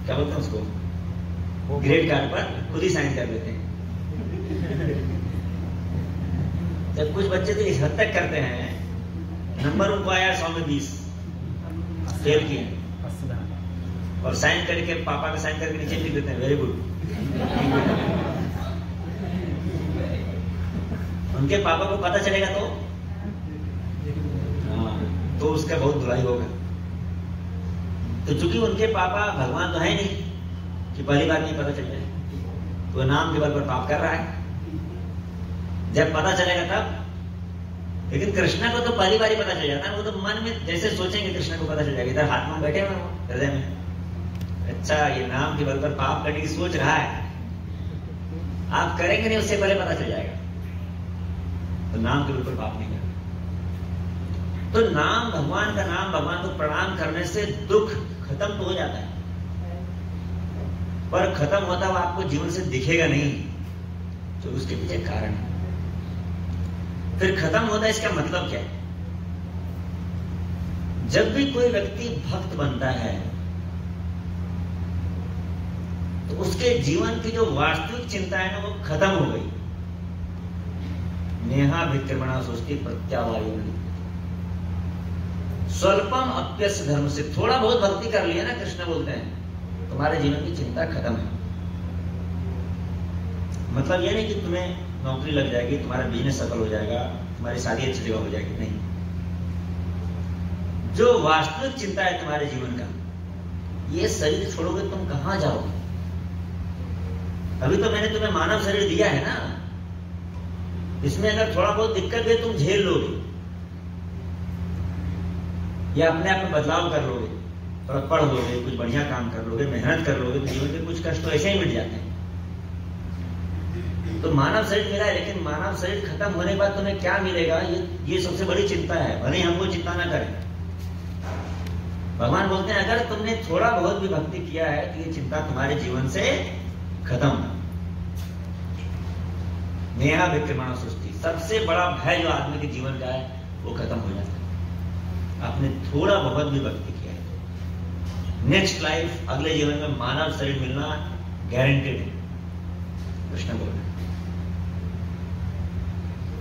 क्या बोलते हैं उसको, ग्रेड कार्ड पर खुद ही साइन कर देते हैं। जब कुछ बच्चे तो इस हद तक करते हैं, नंबर उनको आया 100 में 20, फेल किया, और साइन करके पापा का साइन करके नीचे लिख देते हैं वेरी गुड। उनके पापा को पता चलेगा तो हाँ, तो उसका बहुत धुलाई होगा। तो चूंकि उनके पापा भगवान तो है नहीं कि पहली बार नहीं पता चल जाए, तो नाम के बल पर पाप कर रहा है, जब पता चलेगा तब। लेकिन कृष्ण को तो पहली बार ही पता चल जाता है, वो तो मन में जैसे सोचेंगे कृष्ण को पता चल जाएगा। इधर हाथ में बैठे हुए हो हृदय में, अच्छा ये नाम के बल पर पाप करने की सोच रहा है, आप करेंगे नहीं उससे पहले पता चल जाएगा, तो नाम के बल पर पाप नहीं करना। तो नाम, भगवान का नाम, भगवान को प्रणाम करने से दुख खत्म तो हो जाता है, पर खत्म होता हुआ आपको जीवन से दिखेगा नहीं, तो उसके पीछे कारण है। फिर खत्म होता है, इसका मतलब क्या है? जब भी कोई व्यक्ति भक्त बनता है तो उसके जीवन की जो वास्तविक चिंता है ना वो खत्म हो गई। नेहा विक्रमणा सोचती प्रत्यावायु स्वल्पम अप्यस्य धर्म से, थोड़ा बहुत भक्ति कर लिया ना, कृष्ण बोलते हैं तुम्हारे जीवन की चिंता खत्म है। मतलब यह नहीं कि तुम्हें नौकरी लग जाएगी, तुम्हारा बिजनेस सफल हो जाएगा, तुम्हारी शादी अच्छी जगह हो जाएगी, नहीं। जो वास्तविक चिंता है तुम्हारे जीवन का, ये शरीर छोड़ोगे तुम कहां जाओगे? अभी तो मैंने तुम्हें मानव शरीर दिया है ना, इसमें अगर थोड़ा बहुत दिक्कत है तुम झेल लोगे या अपने आप में बदलाव कर लोगे, थोड़ा पढ़ लोगे, कुछ बढ़िया काम कर लोगे, मेहनत कर लोगे, तो जीवन के कुछ कष्ट तो ऐसे ही मिट जाते हैं। तो मानव शरीर मिला है, लेकिन मानव शरीर खत्म होने के बाद तुम्हें क्या मिलेगा, ये सबसे बड़ी चिंता है। भले हमको चिंता ना करें, भगवान बोलते हैं अगर तुमने थोड़ा बहुत भी भक्ति किया है तो ये चिंता तुम्हारे जीवन से खत्म। नेहा विक्रमणा सृष्टि, सबसे बड़ा भय जो आदमी के जीवन का है वो खत्म हो जाता है। आपने थोड़ा बहुत भी भक्ति किया है, नेक्स्ट लाइफ, अगले जीवन में मानव शरीर मिलना गारंटेड है, कृष्ण बोल रहे।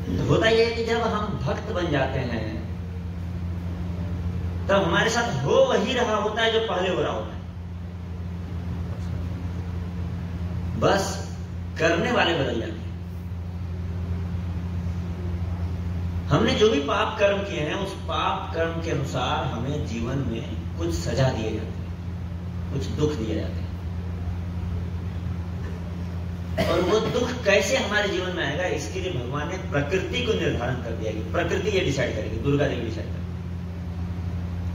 तो होता यह है कि जब हम भक्त बन जाते हैं तब हमारे साथ हो वही रहा होता है जो पहले हो रहा होता है, बस करने वाले बदल जाते हैं। हमने जो भी पाप कर्म किए हैं उस पाप कर्म के अनुसार हमें जीवन में कुछ सजा दिए जाते हैं, कुछ दुख दिए जाते हैं। और वो दुख कैसे हमारे जीवन में आएगा, इसके लिए भगवान ने प्रकृति को निर्धारण कर दिया कि प्रकृति ये डिसाइड करेगी, दुर्गा देवी डिसाइड करेगी।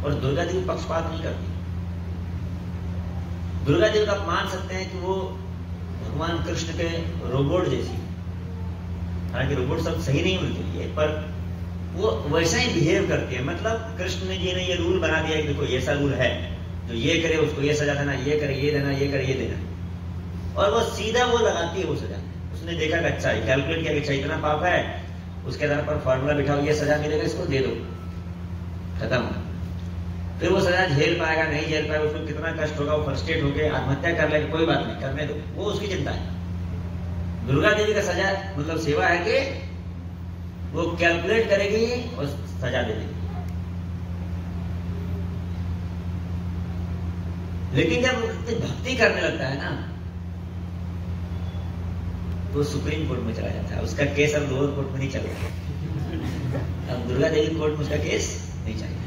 और दुर्गा देवी पक्षपात नहीं करती। दुर्गा देवी का आप मान सकते हैं कि वो भगवान कृष्ण के रोबोट जैसी, हालांकि रोबोट सब सही नहीं उनके लिए, पर वो वैसा ही बिहेव करती है। मतलब कृष्ण जी ने ये रूल बना दिया कि देखो ऐसा रूल है, जो ये करे उसको ये सजा देना, ये करे ये देना, ये करे ये देना, और वो सीधा वो लगाती है वो सजा। उसने देखा कि अच्छा कैलकुलेट किया कि अच्छा इतना पाप है, उसके आधार पर फॉर्मूला बिठाओ, ये सजा मिलेगा, इसको दे दो, खत्म। फिर वो सजा झेल पाएगा नहीं झेल पाएगा, उसको कितना कष्ट होगा, वो फ्रस्ट्रेट होकर आत्महत्या कर लेगा, कोई बात नहीं, करने दो, वो उसकी चिंता है। दुर्गा देवी का सजा मतलब सेवा है कि वो कैलकुलेट करेगी और सजा दे देगी। लेकिन जब भक्ति करने लगता है ना तो सुप्रीम कोर्ट में चला जाता है, उसका केस अब लोअर कोर्ट में नहीं चल रहा है। अब दुर्गा देवी कोर्ट में उसका केस नहीं चल रहा है,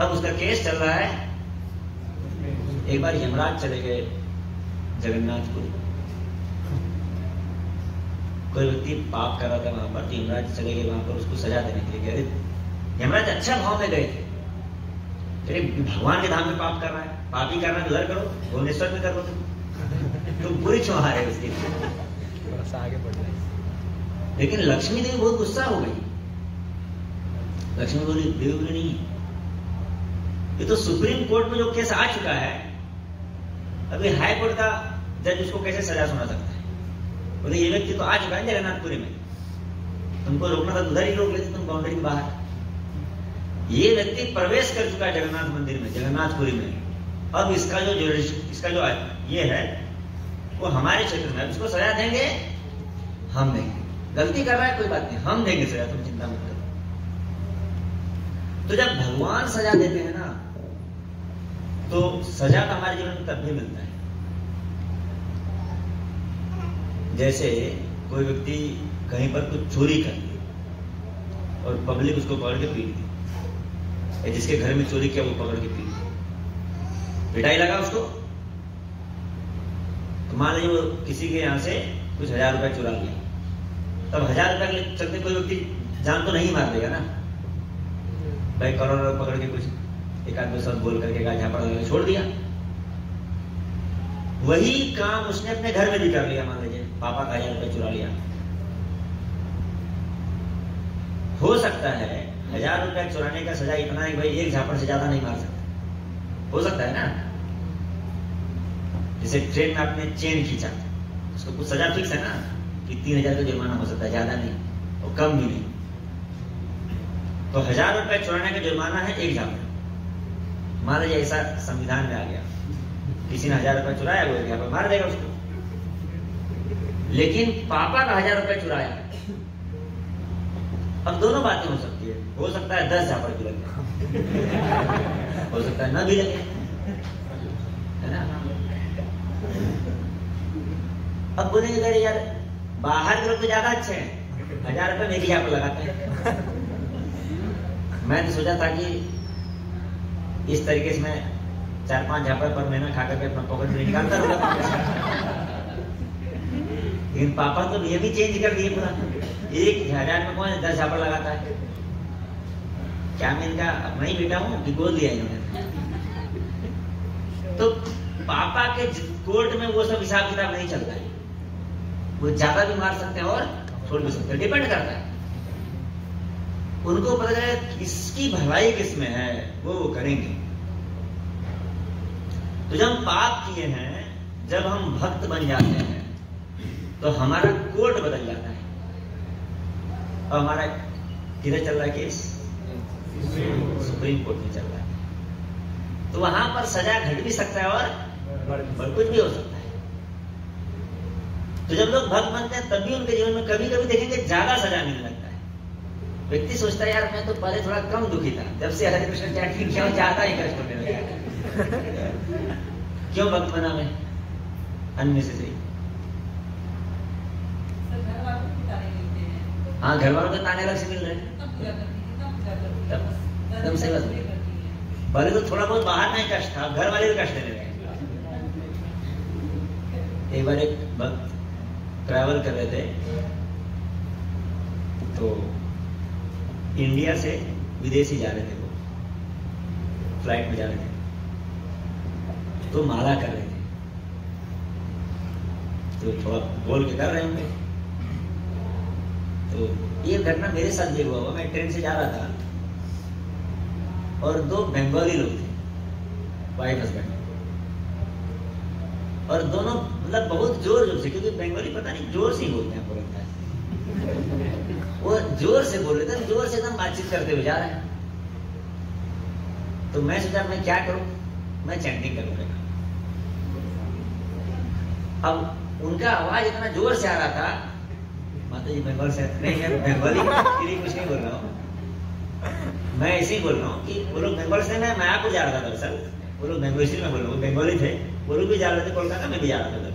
अब उसका केस चल रहा है। एक बार यमराज चले गए जगन्नाथपुरी, कोई व्यक्ति पाप कर रहा था वहां पर, तो यमराज चले गए वहां पर उसको सजा देने के लिए। अरे यमराज अच्छा भाव में गए थे, अरे भगवान के धाम में पाप कर रहा है, पाप ही करना है तो उधर करो, भुवनेश्वर में करो, तो बुरी चौहार है उसके आगे बढ़ रहे। लेकिन लक्ष्मी देवी बहुत गुस्सा हो गई। लक्ष्मी बोली देवी बोली नहीं, ये तो सुप्रीम कोर्ट में जो केस आ चुका है, अभी हाई कोर्ट का जज उसको कैसे सजा सुना सकता है? बोले ये व्यक्ति तो आ चुका है जगन्नाथपुरी में, तुमको रोकना था उधर ही रोक लेते तुम बाउंड्री के बाहर। ये व्यक्ति प्रवेश कर चुका है जगन्नाथ मंदिर में, जगन्नाथपुरी में। अब इसका जो ये है वो हमारे क्षेत्र में, अब इसको सजा देंगे हम देंगे। गलती कर रहा है कोई बात नहीं, हम देंगे सजा, तुम चिंता मत करो। तो जब भगवान सजा देते हैं ना तो सजा तो हमारे जीवन में तब भी मिलता है। जैसे कोई व्यक्ति कहीं पर कुछ चोरी कर ली और पब्लिक उसको पकड़ के पीट दी, जिसके घर में चोरी किया वो पकड़ के पीट दी, पिटाई लगा उसको, तो मान लीजिए वो किसी के यहाँ से कुछ 1000 रुपए चुरा लिया, तब 1000 रुपए के चलते कोई व्यक्ति जान तो नहीं मार देगा ना भाई, करोड़ पकड़ के कुछ एक आध दो शब्द बोल करके झापड़ लगा छोड़ दिया। वही काम उसने अपने घर में भी कर लिया, मान लीजिए पापा का 1000 रुपए चुरा लिया। हो सकता है 1000 रुपए चुराने का सजा इतना है भाई एक झापड़ से ज्यादा नहीं मार सकता, हो सकता है ना। जैसे ट्रेन में आपने चेन खींचा, उसको कुछ सजा फिक्स है ना कि 3000 का जुर्माना हो सकता है, ज्यादा नहीं और कम भी नहीं। तो 1000 रुपए चुराने का जुर्माना है एक झापड़। मान लीजिए ऐसा संविधान में आ गया, किसी ने 1000 रुपए चुराया, वो एक झापड़ मार देगा उसको। लेकिन पापा का 1000 रुपए चुराया, अब दोनों बातें हो सकती है, हो सकता है 10 झापड़ भी लगे, हो सकता है ना भी लगे, है ना। अब बोलेंगे अरे यार बाहर के लोग तो ज्यादा अच्छे हैं, 1000 रुपए में एक झापड़ लगाते हैं। मैं तो सोचा था कि इस तरीके से मैं 4-5 झापड़ पर महीना खा करके अपना पॉकेट में निकालता रहूंगा। लेकिन पापा तो नियम ही चेंज कर दिए पूरा, 1000 में कौन 10 झापड़ लगाता है। क्या मैं इनका अपना ही बेटा हूं कि गोद लिया इन्होंने। तो पापा के कोर्ट में वो सब हिसाब किताब नहीं चलता है, वो ज्यादा भी मार सकते हैं और छोड़ भी सकते हैं, डिपेंड करता है। उनको पता चले किसकी भलाई किसमें है, वो करेंगे। तो जब हम पाप किए हैं, जब हम भक्त बन जाते हैं, तो हमारा कोर्ट बदल जाता है। और हमारा किधर चल रहा है केस? सुप्रीम कोर्ट में चल रहा है। तो वहां पर सजा घट भी सकता है और कुछ भी हो सकता है। तो जब लोग भक्त बनते हैं तब भी उनके जीवन में कभी कभी देखेंगे ज्यादा सजा मिलने लगता है। व्यक्ति सोचता है यार मैं तो पहले थोड़ा कम दुखी था, जब से हरे कृष्ण चैटिंग क्यों ज्यादा ही कष्ट होने लगा। क्यों भक्त बना मैं अननेसेसरी। हाँ घर वालों के ताने अलग से मिल रहे हैं, एकदम सही बात। पहले तो थोड़ा बहुत बाहर नहीं कष्ट था, घर वाले भी कष्ट देने लगे। एक बार एक भक्त ट्रैवल कर रहे थे, तो इंडिया से विदेशी जा रहे थे, वो फ्लाइट में जा रहे थे, तो माला कर रहे थे, तो थोड़ा बोल के कर रहे होंगे। तो ये घटना मेरे साथ भी हुआ। मैं ट्रेन से जा रहा था और 2 बंगाली लोग थे, वाइफ हस्बैंड, और दोनों मतलब बहुत जोर जोर से, क्योंकि बंगाली पता नहीं जोर से ही बोलते हैं, आपको लगता है वो जोर से बोल रहे थे, जोर से एकदम बातचीत करते हुए जा रहे हैं। तो मैं सोचा मैं क्या करूं, मैं चैंटिंग करूंगा। अब उनका आवाज इतना जोर से आ रहा था, माता जी बंगाल से नहीं, मैं बंगाली के लिए कुछ नहीं बोल रहा हूँ, मैं ऐसे ही बोल रहा हूँ कि वो लोग बंगाल से, मैं मायापुर जा रहा था दरअसल, वो लोग बंगाली में बोल रहा हूँ, बंगाली थे, वो लोग भी जा रहे थे कोलकाता, में भी जा रहा था उधर।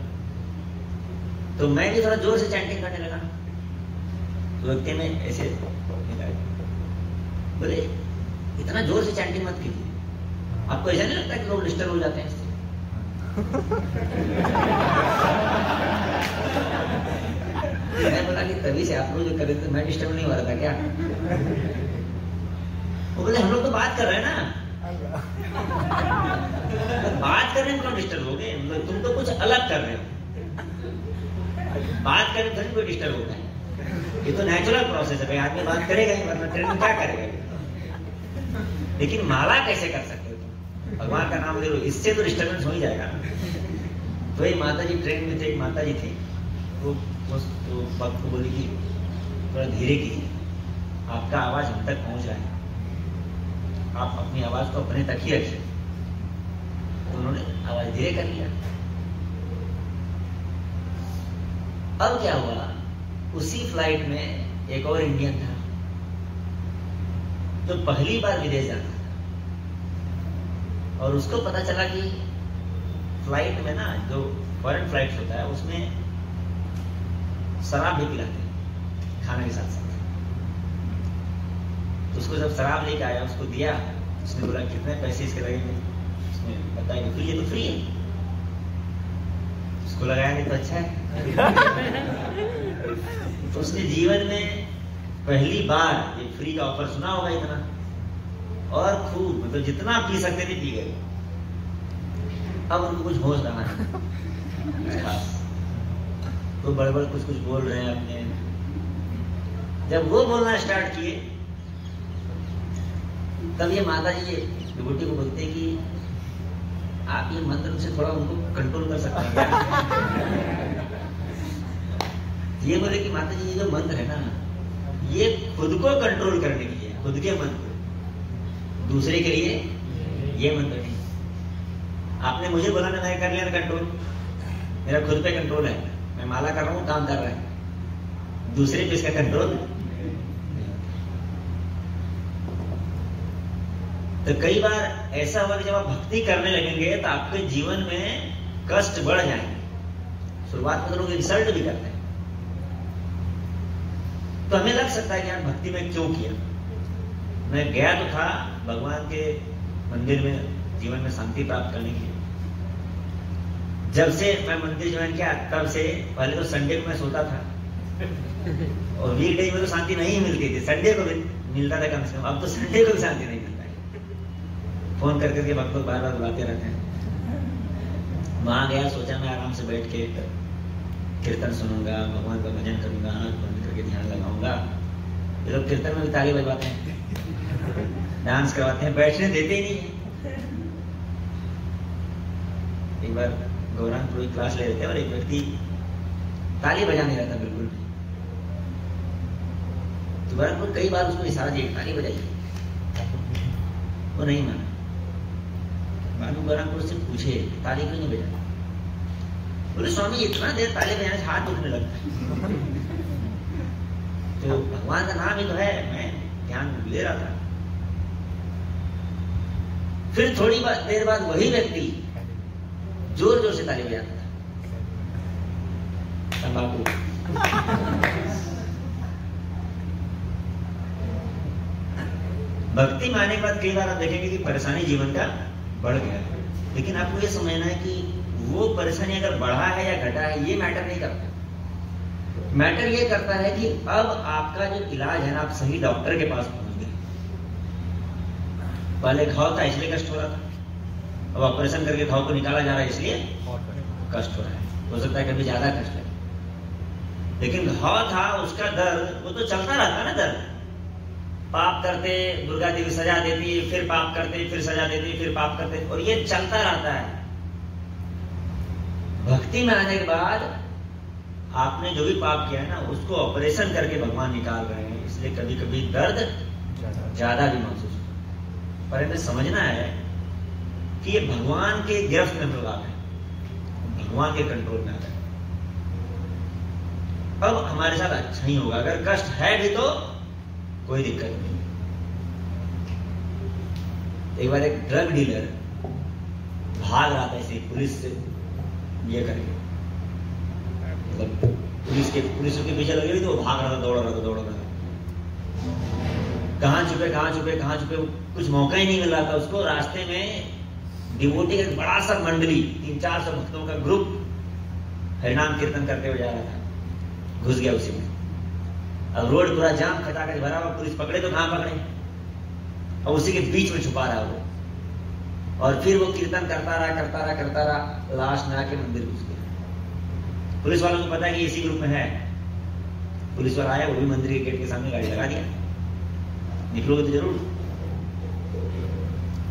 तो मैं भी थोड़ा जोर से चैंटिंग करने लगा। तो व्यक्ति में ऐसे बोले इतना जोर से चैंटिंग मत कीजिए, आपको ऐसा नहीं लगता कि लोग डिस्टर्ब हो जाते हैं इससे? मैं बोला कि तभी से आप लोग जो कर रहे थे, मैं डिस्टर्ब नहीं हो रहा था क्या? वो बोले हम लोग तो बात कर रहे हैं ना। बात कर रहे हैं, क्यों डिस्टर्ब हो गए? मतलब तुम तो कुछ अलग कर रहे हो, बात करने में कोई डिस्टर्ब होता है, ये तो नेचुरल प्रोसेस है भाई, आदमी बात करेगा ही, वरना ट्रेन में क्या करेगा। लेकिन माला कैसे कर सकते हो तुम? भगवान का नाम ले लो, इससे तो डिस्टर्बेंस हो ही जाएगा। तो एक माता जी ट्रेन में थे, एक माता जी थी, वो भक्त को बोली कि थोड़ा धीरे कीजिए, आपका आवाज हम तक पहुंच रहा है, आप अपनी आवाज को अपने तक ही रखिए। तो उन्होंने आवाज धीरे कर लिया। अब क्या हुआ, उसी फ्लाइट में एक और इंडियन था जो पहली बार विदेश जाता था, और उसको पता चला कि फ्लाइट में ना, जो फॉरेन फ्लाइट होता है उसमें शराब भी पिलाते हैं खाने के साथ साथ। तो उसको जब शराब लेके आया, उसको दिया, उसने बोला कितने पैसे इसके लगेंगे? उसमें बताया कि फ्री है तो फ्री है, उसको लगाया नहीं तो अच्छा है। तो उसने जीवन में पहली बार ये फ्री का ऑफर सुना होगा इतना, और खूब मतलब जितना पी सकते थे पी गए। अब उनको कुछ होश रहा है खास, तो बड़बड़ कुछ कुछ बोल रहे हैं अपने। जब वो बोलना स्टार्ट किए तब ये माता जी ये विभूति को बोलते हैं कि आप ये मंत्र से थोड़ा उनको कंट्रोल कर सकते हैं क्या? ये बोले कि माता जी ये जो मंत्र है ना, ये खुद को कंट्रोल करने के लिए, खुद के मन को, दूसरे के लिए ये मंत्र नहीं। आपने मुझे बोला ना, मैं कर लिया कंट्रोल, मेरा खुद पे कंट्रोल है, मैं माला कर रहा हूँ, काम कर रहा है, दूसरे पे इसका कंट्रोल। तो कई बार ऐसा होगा कि जब आप भक्ति करने लगेंगे तो आपके जीवन में कष्ट बढ़ जाएंगे। शुरुआत में तो लोग इंसल्ट भी करते हैं, तो हमें लग सकता है कि यार भक्ति में क्यों किया। मैं गया तो था भगवान के मंदिर में जीवन में शांति प्राप्त करने के लिए। जब से मैं मंदिर ज्वाइन किया तब से, पहले तो संडे को मैं सोता था और वीकडेज में तो शांति नहीं मिलती थी, संडे को भी मिलता था कम से कम, अब तो संडे को भी शांति नहीं मिलता है। फोन करके भक्त लोग बार बार बुलाते रहते हैं। वहां गया, सोचा मैं आराम से बैठ के कीर्तन सुनूंगा, भगवान का भजन करूंगा, आंख बंद करके ध्यान लगाऊंगा। ये लोग कीर्तन में भी ताली बजवाते हैं, डांस करवाते हैं, बैठने देते ही नहीं है। एक बार गौरांगपुर की क्लास ले रहे थे और एक व्यक्ति ताली बजा नहीं रहा था बिल्कुल भी। तो गौरांगपुर कई बार उसको इशारा दिया ताली बजाइए, वो नहीं माना। मालूम गौरांगपुर से पूछे ताली क्यों नहीं बजा? बोले स्वामी इतना देर ताली बजाने से हाथ दुखने लगता है। तो भगवान का नाम ही तो है, मैं ध्यान ले रहा था। फिर थोड़ी देर बाद वही व्यक्ति जोर जोर से ताली बजाता था, तंबाकू। भक्ति में आने के बाद कई बार आप देखेंगे कि परेशानी जीवन का बढ़ गया, लेकिन आपको ये समझना है कि वो परेशानी अगर बढ़ा है या घटा है ये मैटर नहीं करता। मैटर ये करता है कि अब आपका जो इलाज है ना, आप सही डॉक्टर के पास पहुंच गए। पहले घाव था इसलिए कष्ट हो रहा था, अब ऑपरेशन करके घाव को निकाला जा रहा है इसलिए कष्ट हो रहा है। हो सकता है कभी ज्यादा कष्ट लगे, लेकिन घाव था उसका दर्द वो तो चलता रहता ना। दर्द पाप करते दुर्गा देवी सजा देती, फिर पाप करते फिर सजा देती, फिर पाप करते, और ये चलता रहता है। भक्ति में आने के बाद आपने जो भी पाप किया है ना, उसको ऑपरेशन करके भगवान निकाल रहे हैं, इसलिए कभी कभी दर्द ज्यादा भी महसूस होता है। पर हमें समझना है कि ये भगवान के गिरफ्त में प्रभाव है, भगवान के कंट्रोल में आता है। अब हमारे साथ अच्छा ही होगा। अगर कष्ट है भी तो कोई दिक्कत नहीं। एक बार एक ड्रग डीलर भाग रहा था ऐसे पुलिस से ये करके, मतलब पुलिस के पीछे लगे हुए थे, वो भाग रहा था, दौड़ रहा था। कहां छुपे, कुछ मौका ही नहीं मिल रहा था उसको। रास्ते में डिवोटी का बड़ा सा मंडली, 300-400 भक्तों का ग्रुप हरिनाम कीर्तन करते हुए जा रहा था, घुस गया उसी में। अब रोड पूरा जाम खटाखट भरा हुआ, पुलिस पकड़े तो कहां पकड़े, और उसी के बीच में छुपा रहा वो। और फिर वो कीर्तन करता रहा, लास्ट में आके मंदिर घुस गया। पुलिस वालों को पता है कि इसी ग्रुप में है। पुलिस वाला आया, वो भी मंदिर के गेट के सामने गाड़ी लगा दिया, निकलोगे तो जरूर।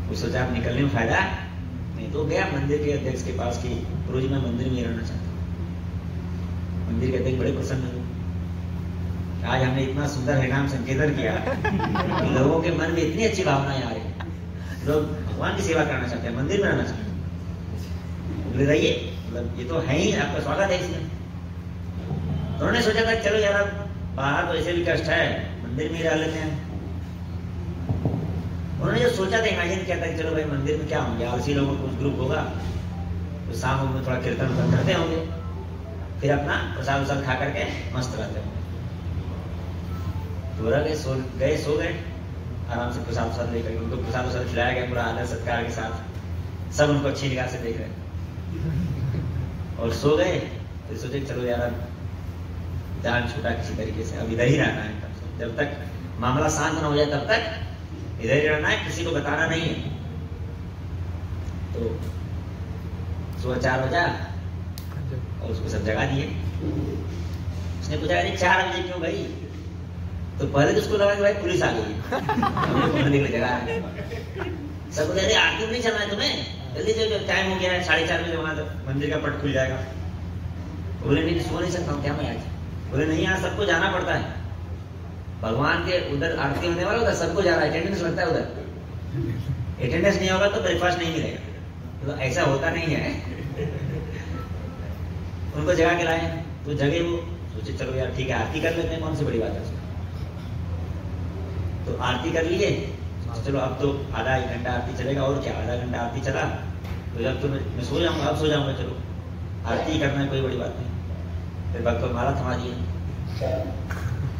वो सोचा आप निकलने में फायदा नहीं, तो गया मंदिर के अध्यक्ष के पास कि गुरुजी मैं मंदिर में रहना चाहता हूँ। मंदिर के अध्यक्ष बड़े प्रसन्न हुए, आज हमने इतना सुंदर हरिनाम संकीर्तन किया, लोगों के मन में इतनी अच्छी भावनाएं आ रही, लोग भगवान की सेवा करना चाहते हैं, मंदिर में रहना चाहते हैं। बोले रहिए, मतलब ये तो है ही, आपका स्वागत है इसमें। तो उन्होंने सोचा था चलो यार बाहर तो ऐसे भी कष्ट है, मंदिर में रह लेते हैं। उन्होंने जो सोचा था, इमेजिन किया था कि चलो भाई मंदिर में क्या होंगे, आलसी लोगों का कुछ ग्रुप होगा, तो शाम में थोड़ा कीर्तन करते होंगे, फिर अपना प्रसाद वसाद खा करके मस्त रहते होंगे। तो सो गए आराम से, प्रसाद वसाद लेकर उनको प्रसाद वसाद खिलाया गया पूरा आदर सत्कार के साथ। सब उनको अच्छी निगाह से देख रहे और सो गए। फिर सोचे चलो यार जान छूटा किसी तरीके से, अब इधर ही रहना है, जब तक मामला शांत न हो जाए तब तक इधर ही रहना है, किसी को बताना नहीं है। तो सुबह 4 बजा और उसको सब जगा दिए। उसने पूछा अरे 4 बजे क्यों भाई? तो पहले तो उसको लगा कि भाई पुलिस आ गई जगा है। सब बोले अरे आरती नहीं चलना है तुम्हें, जल्दी जो टाइम हो गया है 4:30 बजे वहां मंदिर का पट खुल जाएगा। बोले नहीं सो नहीं सकता हूँ क्या मैं आज? बोले नहीं यहाँ सबको जाना पड़ता है, भगवान के उधर आरती होने वाला उधर सबको जा रहा है, अटेंडेंस लगता है उधर, अटेंडेंस नहीं होगा तो ब्रेकफास्ट नहीं मिलेगा। तो ऐसा होता नहीं है। उनको जगा के लाए तो जगह वो सोचे चलो यार ठीक है आरती कर लेते हैं, कौन सी बड़ी बात है। तो आरती कर लिए, चलो अब तो आधा 1 घंटा आरती चलेगा और क्या, आधा घंटा आरती चला तो जब तो मैं सो जाऊंगा, अब सो जाऊंगा, चलो आरती करना है कोई बड़ी बात नहीं। फिर भक्त को माला थमा दिया,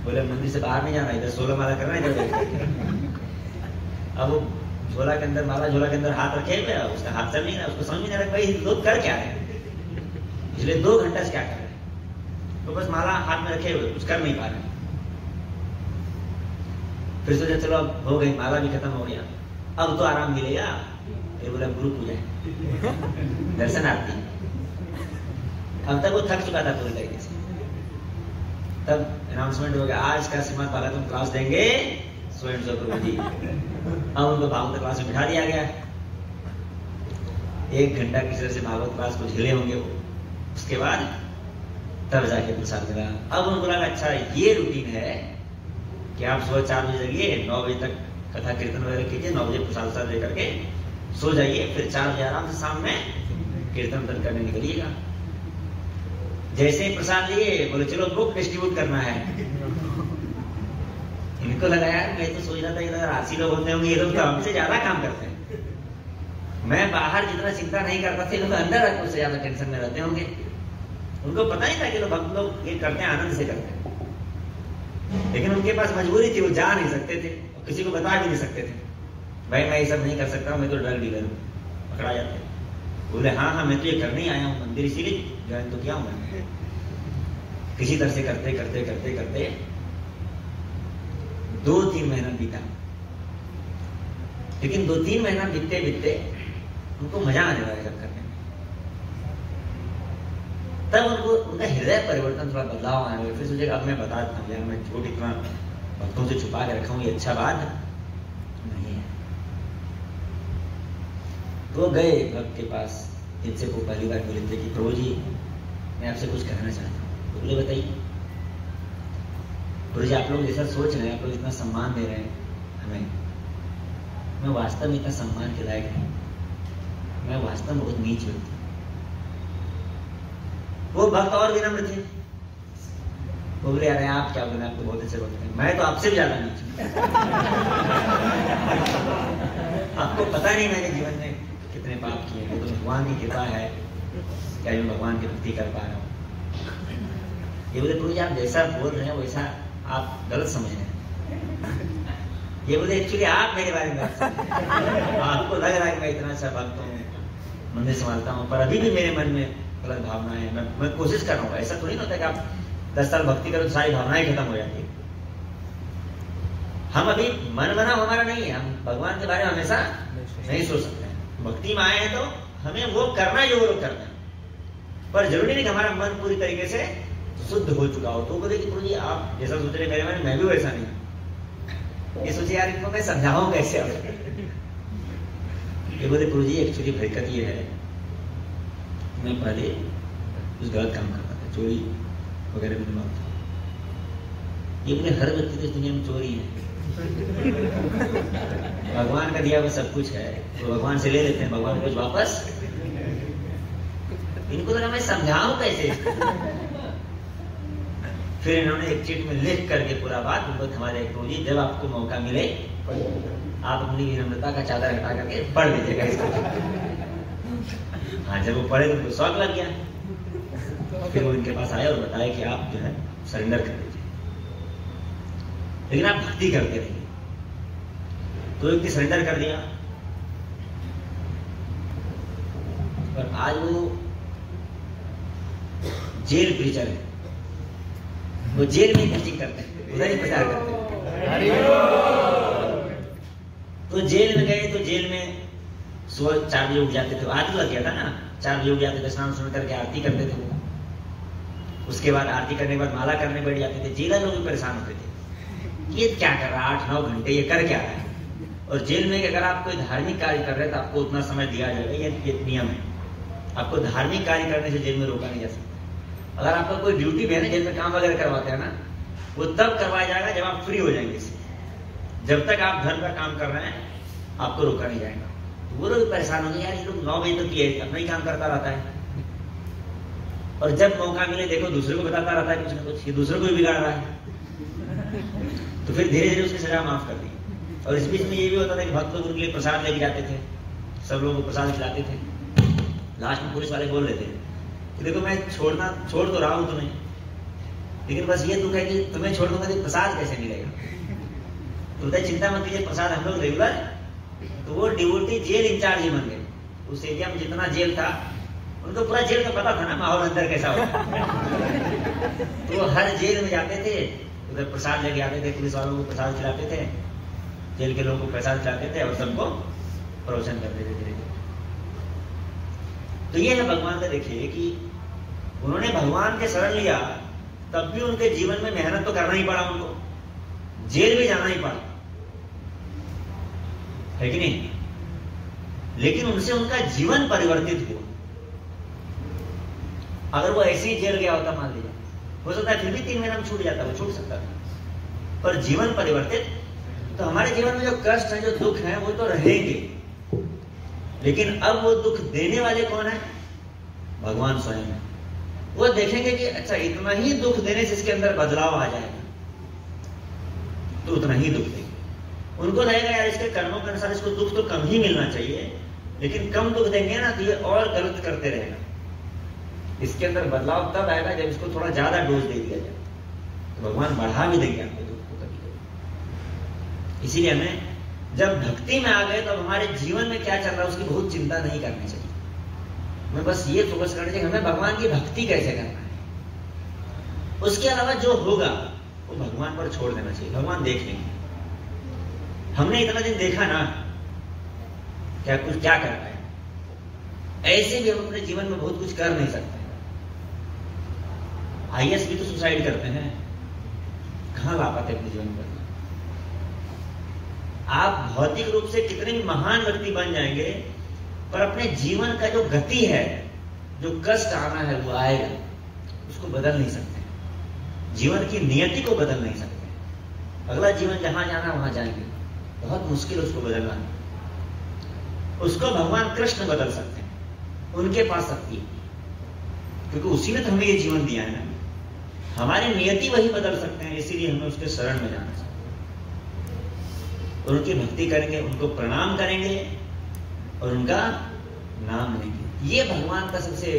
बोले मंदिर से बाहर नहीं जाना, इधर 16 माला करना है इधर। अब वो झोला के अंदर माला, झोला के अंदर हाथ रखे हुए, उसका हाथ चल नहीं रहा, उसको समझ नहीं आ रहा भाई लोग कर क्या रहे, पिछले 2 घंटा से क्या कर रहे हैं। तो बस माला हाथ में रखे हुए कुछ कर नहीं पा रहे। फिर सोचा चलो अब हो गई, माला भी खत्म हो गया, अब तो आराम मिलेगा। फिर बोला गुरु पूजा दर्शन आरती। अब तक वो थक चुका था पूरी तरीके से। तब अनाउंसमेंट हो गया आज का श्रीमद् भागवतम क्लास देंगे स्वयं प्रभु जी। अब उनको भागवत क्लास में बिठा दिया गया। 1 घंटा किसी तरह से भागवत क्लास को झेले होंगे वो। उसके बाद तब जाके प्रसाद मिला। अब उनको लगा अच्छा ये रूटीन है कि आप सुबह 4 बजे जगिए, 9 बजे तक कथा कीर्तन वगैरह कीजिए, 9 बजे प्रसाद लेकर के सो जाइए, फिर 4 बजे आराम से शाम में कीर्तन करने निकलिएगा। जैसे ही प्रसाद लिए बोले चलो बुक डिस्ट्रीब्यूट करना है। इनको लगा यार मैं तो सोच रहा था इधर 80 लोग होते होंगे, ये लोग तो हमसे ज्यादा काम करते हैं। मैं बाहर जितना चिंता नहीं करता था, ये लोग अंदर उससे ज्यादा टेंशन में रहते होंगे। उनको पता नहीं था कि भक्त लोग ये करते हैं आनंद से करते हैं, लेकिन उनके पास मजबूरी थी, वो जा नहीं सकते थे, किसी को बता भी नहीं सकते थे भाई मैं ये सब नहीं कर सकता, मैं तो ड्रग डीलर हूँ, पकड़ा जाते। बोले हाँ मैं तो ये करने ही आया हूँ मंदिर, इसीलिए ज्वाइन तो किया हूँ मैं। किसी तरह से करते करते करते करते 2-3 महीना बीता, लेकिन 2-3 महीना बीतते बीतते उनको मजा आने लगा सब करने में। तब उनको उनका हृदय परिवर्तन थोड़ा बदलाव आने लगा। फिर सोचे अब मैं बता देता हूँ यार, मैं झूठ इतना भक्तों से छुपा के रखा हूँ, ये अच्छा बात नहीं है। तो गए भक्त के पास, जिनसे वो पहली बार मिले थे कि प्रभु जी मैं आपसे कुछ कहना चाहता हूँ। तो बोले बताइए। प्रभु जी आप लोग जैसा सोच रहे हैं, आप लोग इतना सम्मान दे रहे हैं हमें, मैं वास्तव में इतना सम्मान के लायक नहीं, मैं वास्तव में बहुत नीच व्यक्ति। वो भक्त और विनम्र थे। बोले अरे आप क्या बोले, आप तो बहुत अच्छे भक्त हैं, मैं तो आपसे भी ज्यादा नीच हूं। आपको पता नहीं मैंने जीवन में कितने पाप किए हैं, तो भगवान की कृपा है क्या मैं भगवान की भक्ति कर पा रहा हूँ। ये बोले प्रभु जी आप जैसा बोल रहे हैं वैसा आप गलत समझ रहे हैं। ये बोले एक्चुअली आप मेरे बारे में आपको लग रहा है कि मैं इतना अच्छा भक्त हूँ, मंदिर संभालता हूँ, पर अभी भी मेरे मन में गलत भावना है। मैं कोशिश कर रहा हूँ, ऐसा थोड़ी ना होता कि आप 10 साल भक्ति करो तो सारी भावनाएं खत्म हो जाती है। हम अभी मन बना हमारा नहीं है, हम भगवान के बारे में हमेशा नहीं सोच सकते हैं। भक्ति में आए हैं तो हमें वो करना है जो वो लोग करते हैं, पर जरूरी नहीं कि हमारा मन पूरी तरीके से शुद्ध हो चुका हो। तो बोले कि प्रभु जी आप जैसा सोच रहे मेरे मन में, मैं भी वैसा नहीं। ये सोचे यार इनको मैं समझाऊं कैसे। ये बोले प्रभु जी एक्चुअली हकीकत ये है, मैं पहले कुछ गलत काम करता था, चोरी वगैरह में दिमाग था। ये बोले हर व्यक्ति तो इस दुनिया में चोरी है, भगवान का दिया हुआ सब कुछ है, तो भगवान से ले लेते हैं, भगवान कुछ वापस। इनको लगा मैं समझाऊं कैसे। फिर इन्होंने एक चिट में लिख करके पूरा बात उनको थमा दिया। प्रभु जी जब आपको मौका मिले आप अपनी विनम्रता का चादर हटा करके पढ़ लीजिएगा इसको। हाँ जब वो पढ़े तो उनको शौक लग गया। फिर वो इनके पास आए और बताया कि आप जो है सरेंडर कर दीजिए, लेकिन आप भक्ति करते रहिए। तो एक सरेंडर कर दिया। और आज वो जेल प्रीचर है, वो जेल में प्रीचिंग करते हैं, उधर ही प्रचार करते हैं। तो जेल में गए तो जेल में सुबह 4 बजे उठ जाते थे, आरती लग गया था ना, 4 बजे उठ जाते थे, स्नान सुन करके आरती करते थे वो। उसके बाद आरती करने के बाद माला करने बैठ जाते थे। जेलर लोग भी परेशान होते थे, ये क्या कर रहा है 8-9 घंटे, ये कर क्या रहा है। और जेल में अगर आप कोई धार्मिक कार्य कर रहे हैं तो आपको उतना समय दिया जाएगा, ये नियम है। आपको धार्मिक कार्य करने से जेल में रोका नहीं जा सकता। अगर आपका कोई ड्यूटी भी है ना, जेल में काम वगैरह करवाते हैं ना, वो तब करवाया जाएगा जब आप फ्री हो जाएंगे इससे। जब तक आप धर्म का काम कर रहे हैं आपको रोका नहीं जाएगा। तो वो लोग परेशान होंगे, यार ये लोग 9 बजे तक ये अपना ही काम करता रहता है, और जब मौका मिले देखो दूसरे को बताता रहता है कुछ ना कुछ, ये दूसरे को भी बिगाड़ रहा है। तो फिर धीरे धीरे उसकी सजा माफ कर दी। और इस बीच में ये भी होता था कि भक्त लोग उनके लिए प्रसाद लेके जाते थे, सब लोगों को प्रसाद खिलाते थे। लास्ट में पुलिस वाले बोल रहे थे कि देखो मैं छोड़ तो रहा हूं तुम्हें, लेकिन बस ये दुख है कि तुम्हें छोड़ दूंगा तो प्रसाद कैसे मिलेगा। तो चिंता मत कीजिए, प्रसाद हम लोग रेगुलर। तो वो डिवोटी जेल इंचार्ज ही बन गए। उस एरिया में जितना जेल था उनको पूरा जेल का पता था ना माहौल अंदर कैसा होता। तो वो हर जेल में जाते थे, उधर प्रसाद लेके आते थे, पुलिस वालों को प्रसाद खिलाते थे, जेल के लोगों को प्रसाद खिलाते थे और सबको प्रवचन करते थे धीरे धीरे। तो ये है भगवान का, देखिए कि उन्होंने भगवान के शरण लिया, तब भी उनके जीवन में मेहनत तो करना ही पड़ा, उनको जेल भी जाना ही पड़ा, है कि नहीं। लेकिन उनसे उनका जीवन परिवर्तित हुआ। अगर वो ऐसे ही जेल गया होता, मान लीजिए, हो सकता है फिर भी 3 महीना में छूट जाता, वो छूट सकता था, पर जीवन परिवर्तित। तो हमारे जीवन में जो कष्ट है, जो दुख है, वो तो रहेंगे, लेकिन अब वो दुख देने वाले कौन है? भगवान स्वयं है। वो देखेंगे कि अच्छा इतना ही दुख देने से इसके अंदर बदलाव आ जाएगा, तो उतना ही दुख देंगे। उनको लगेगा यार इसके कर्मों के अनुसार इसको दुख तो कम ही मिलना चाहिए, लेकिन कम दुख देंगे ना तो ये और गलत करते रहेगा। इसके अंदर बदलाव तब आएगा जब इसको थोड़ा ज्यादा डोज दे दिया जाए, तो भगवान बढ़ा भी देंगे आपके दुख को कभी कभी। इसीलिए हमें जब भक्ति में आ गए तो हमारे जीवन में क्या चल रहा है उसकी बहुत चिंता नहीं करनी चाहिए। हमें बस ये फोकस करना चाहिए हमें भगवान की भक्ति कैसे करना है। उसके अलावा जो होगा वो भगवान पर छोड़ देना चाहिए, भगवान देख लेंगे। हमने इतना दिन देखा ना क्या कुछ क्या कर पाए, ऐसे भी हम अपने जीवन में बहुत कुछ कर नहीं सकते। आईएएस भी तो सुसाइड करते हैं, कहां ला पाते अपने जीवन पर। आप भौतिक रूप से कितने भी महान व्यक्ति बन जाएंगे, पर अपने जीवन का जो गति है, जो कष्ट आना है वो आएगा, उसको बदल नहीं सकते। जीवन की नियति को बदल नहीं सकते। अगला जीवन जहां जाना वहां जाएंगे, बहुत मुश्किल उसको बदलना। उसको भगवान कृष्ण बदल सकते हैं, उनके पास शक्ति है, क्योंकि उसी ने तो हमें ये जीवन दिया है ना। हमारी नियति वही बदल सकते हैं, इसीलिए हमें उसके शरण में जाना चाहिए। उनकी भक्ति करेंगे, उनको प्रणाम करेंगे और उनका नाम लेंगे। ये भगवान का सबसे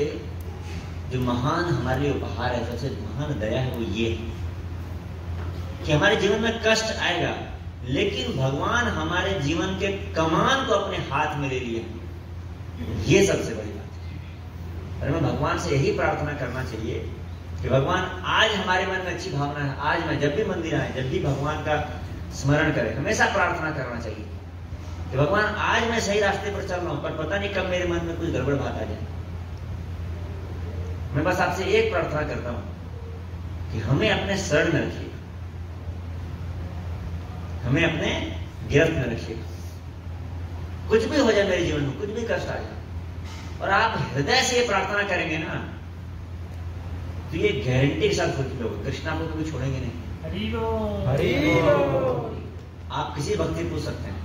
जो महान हमारे लिए उपहार है, सबसे महान दया है, वो ये है कि हमारे जीवन में कष्ट आएगा, लेकिन भगवान हमारे जीवन के कमान को अपने हाथ में ले लिए। ये सबसे बड़ी बात है। और हमें भगवान से यही प्रार्थना करना चाहिए कि भगवान आज हमारे मन में अच्छी भावना है, आज मैं जब भी मंदिर आए, जब भी भगवान का स्मरण करें, हमेशा प्रार्थना करना चाहिए कि भगवान आज मैं सही रास्ते पर चल रहा हूं, पर पता नहीं कब मेरे मन में कुछ गड़बड़ बात आ जाए। मैं बस आपसे एक प्रार्थना करता हूं कि हमें अपने शरण में रखिए, हमें अपने गिरफ्त में रखिए। कुछ भी हो जाए मेरे जीवन में, कुछ भी कष्ट आ जाए, और आप हृदय से ये प्रार्थना करेंगे ना, तो ये गारंटी के साथ होगी, कृष्ण आपको कभी छोड़ेंगे नहीं। हरि बोल, हरि बोल। आप किसी भक्ति पूछ सकते हैं।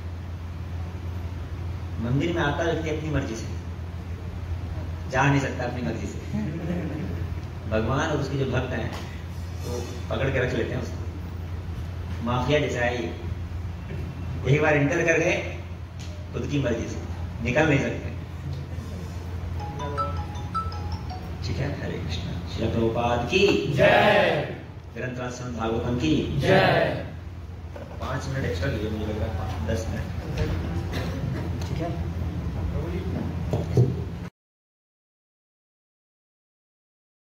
मंदिर में आता व्यक्ति अपनी मर्जी से जा नहीं सकता, अपनी मर्जी से। भगवान और उसके जो भक्त हैं वो पकड़ के रख लेते हैं उसको। माफिया जैसा है ये, एक बार इंटर कर गए खुद की मर्जी से निकल नहीं सकते। ठीक है, हरे कृष्ण। श्री प्रभुपाद की जय। ग्रंथराज संत भागवतम की जय। 5 मिनट एक्स्ट्रा लिए, मुझे लग रहा है 10 मिनट। ठीक है।